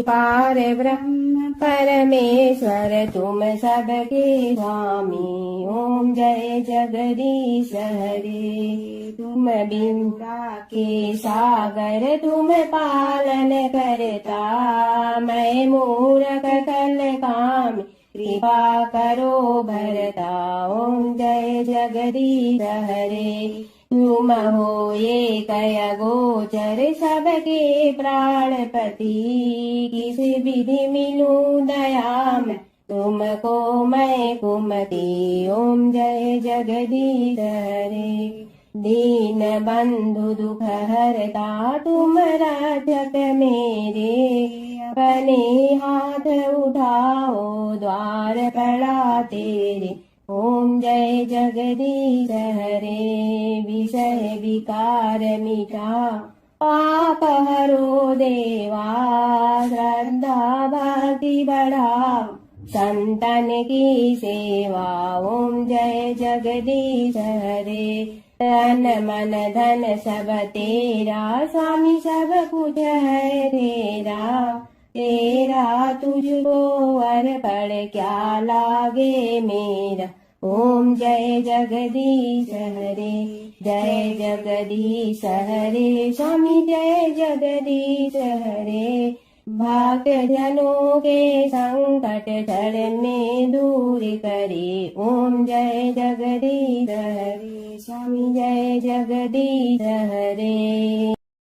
पार ब्रह्म परमेश्वर, तुम सबके स्वामी। ओम जय जगदीश हरे, तुम बिंदा के सागर, तुम पालन करता, मैं मूरख कल काम, कृपा करो भरता। ओम जय जगदीश हरे, तुम हो ये कय गोचर, सबके प्राणपति, किस विधि मिलूं दया में, तुमको मैं कुमति। ओम जय जगदीश हरे, दीन बंधु दुख हरता, तुम रक्षक मेरे, अपने हाथ उठाओ द्वार पड़ा तेरे। ओम जय जगदीश हरे, विषय विकार मिटा, पाप हरो देवा, श्रद्धा भक्ति बढ़ाओ, संतन की सेवा। ओम जय जगदीश हरे, तन मन धन सब तेरा, स्वामी सब कुछ है तेरा, तेरा तुझको अर्पण क्या लागे मेरा। ओम जय जगदीश हरे, जय जगदीश हरे, स्वामी जय जगदीश हरे, भक्त जनों के संकट क्षण में दूर करे। ओम जय जगदीश हरे, स्वामी जय जगदीश हरे।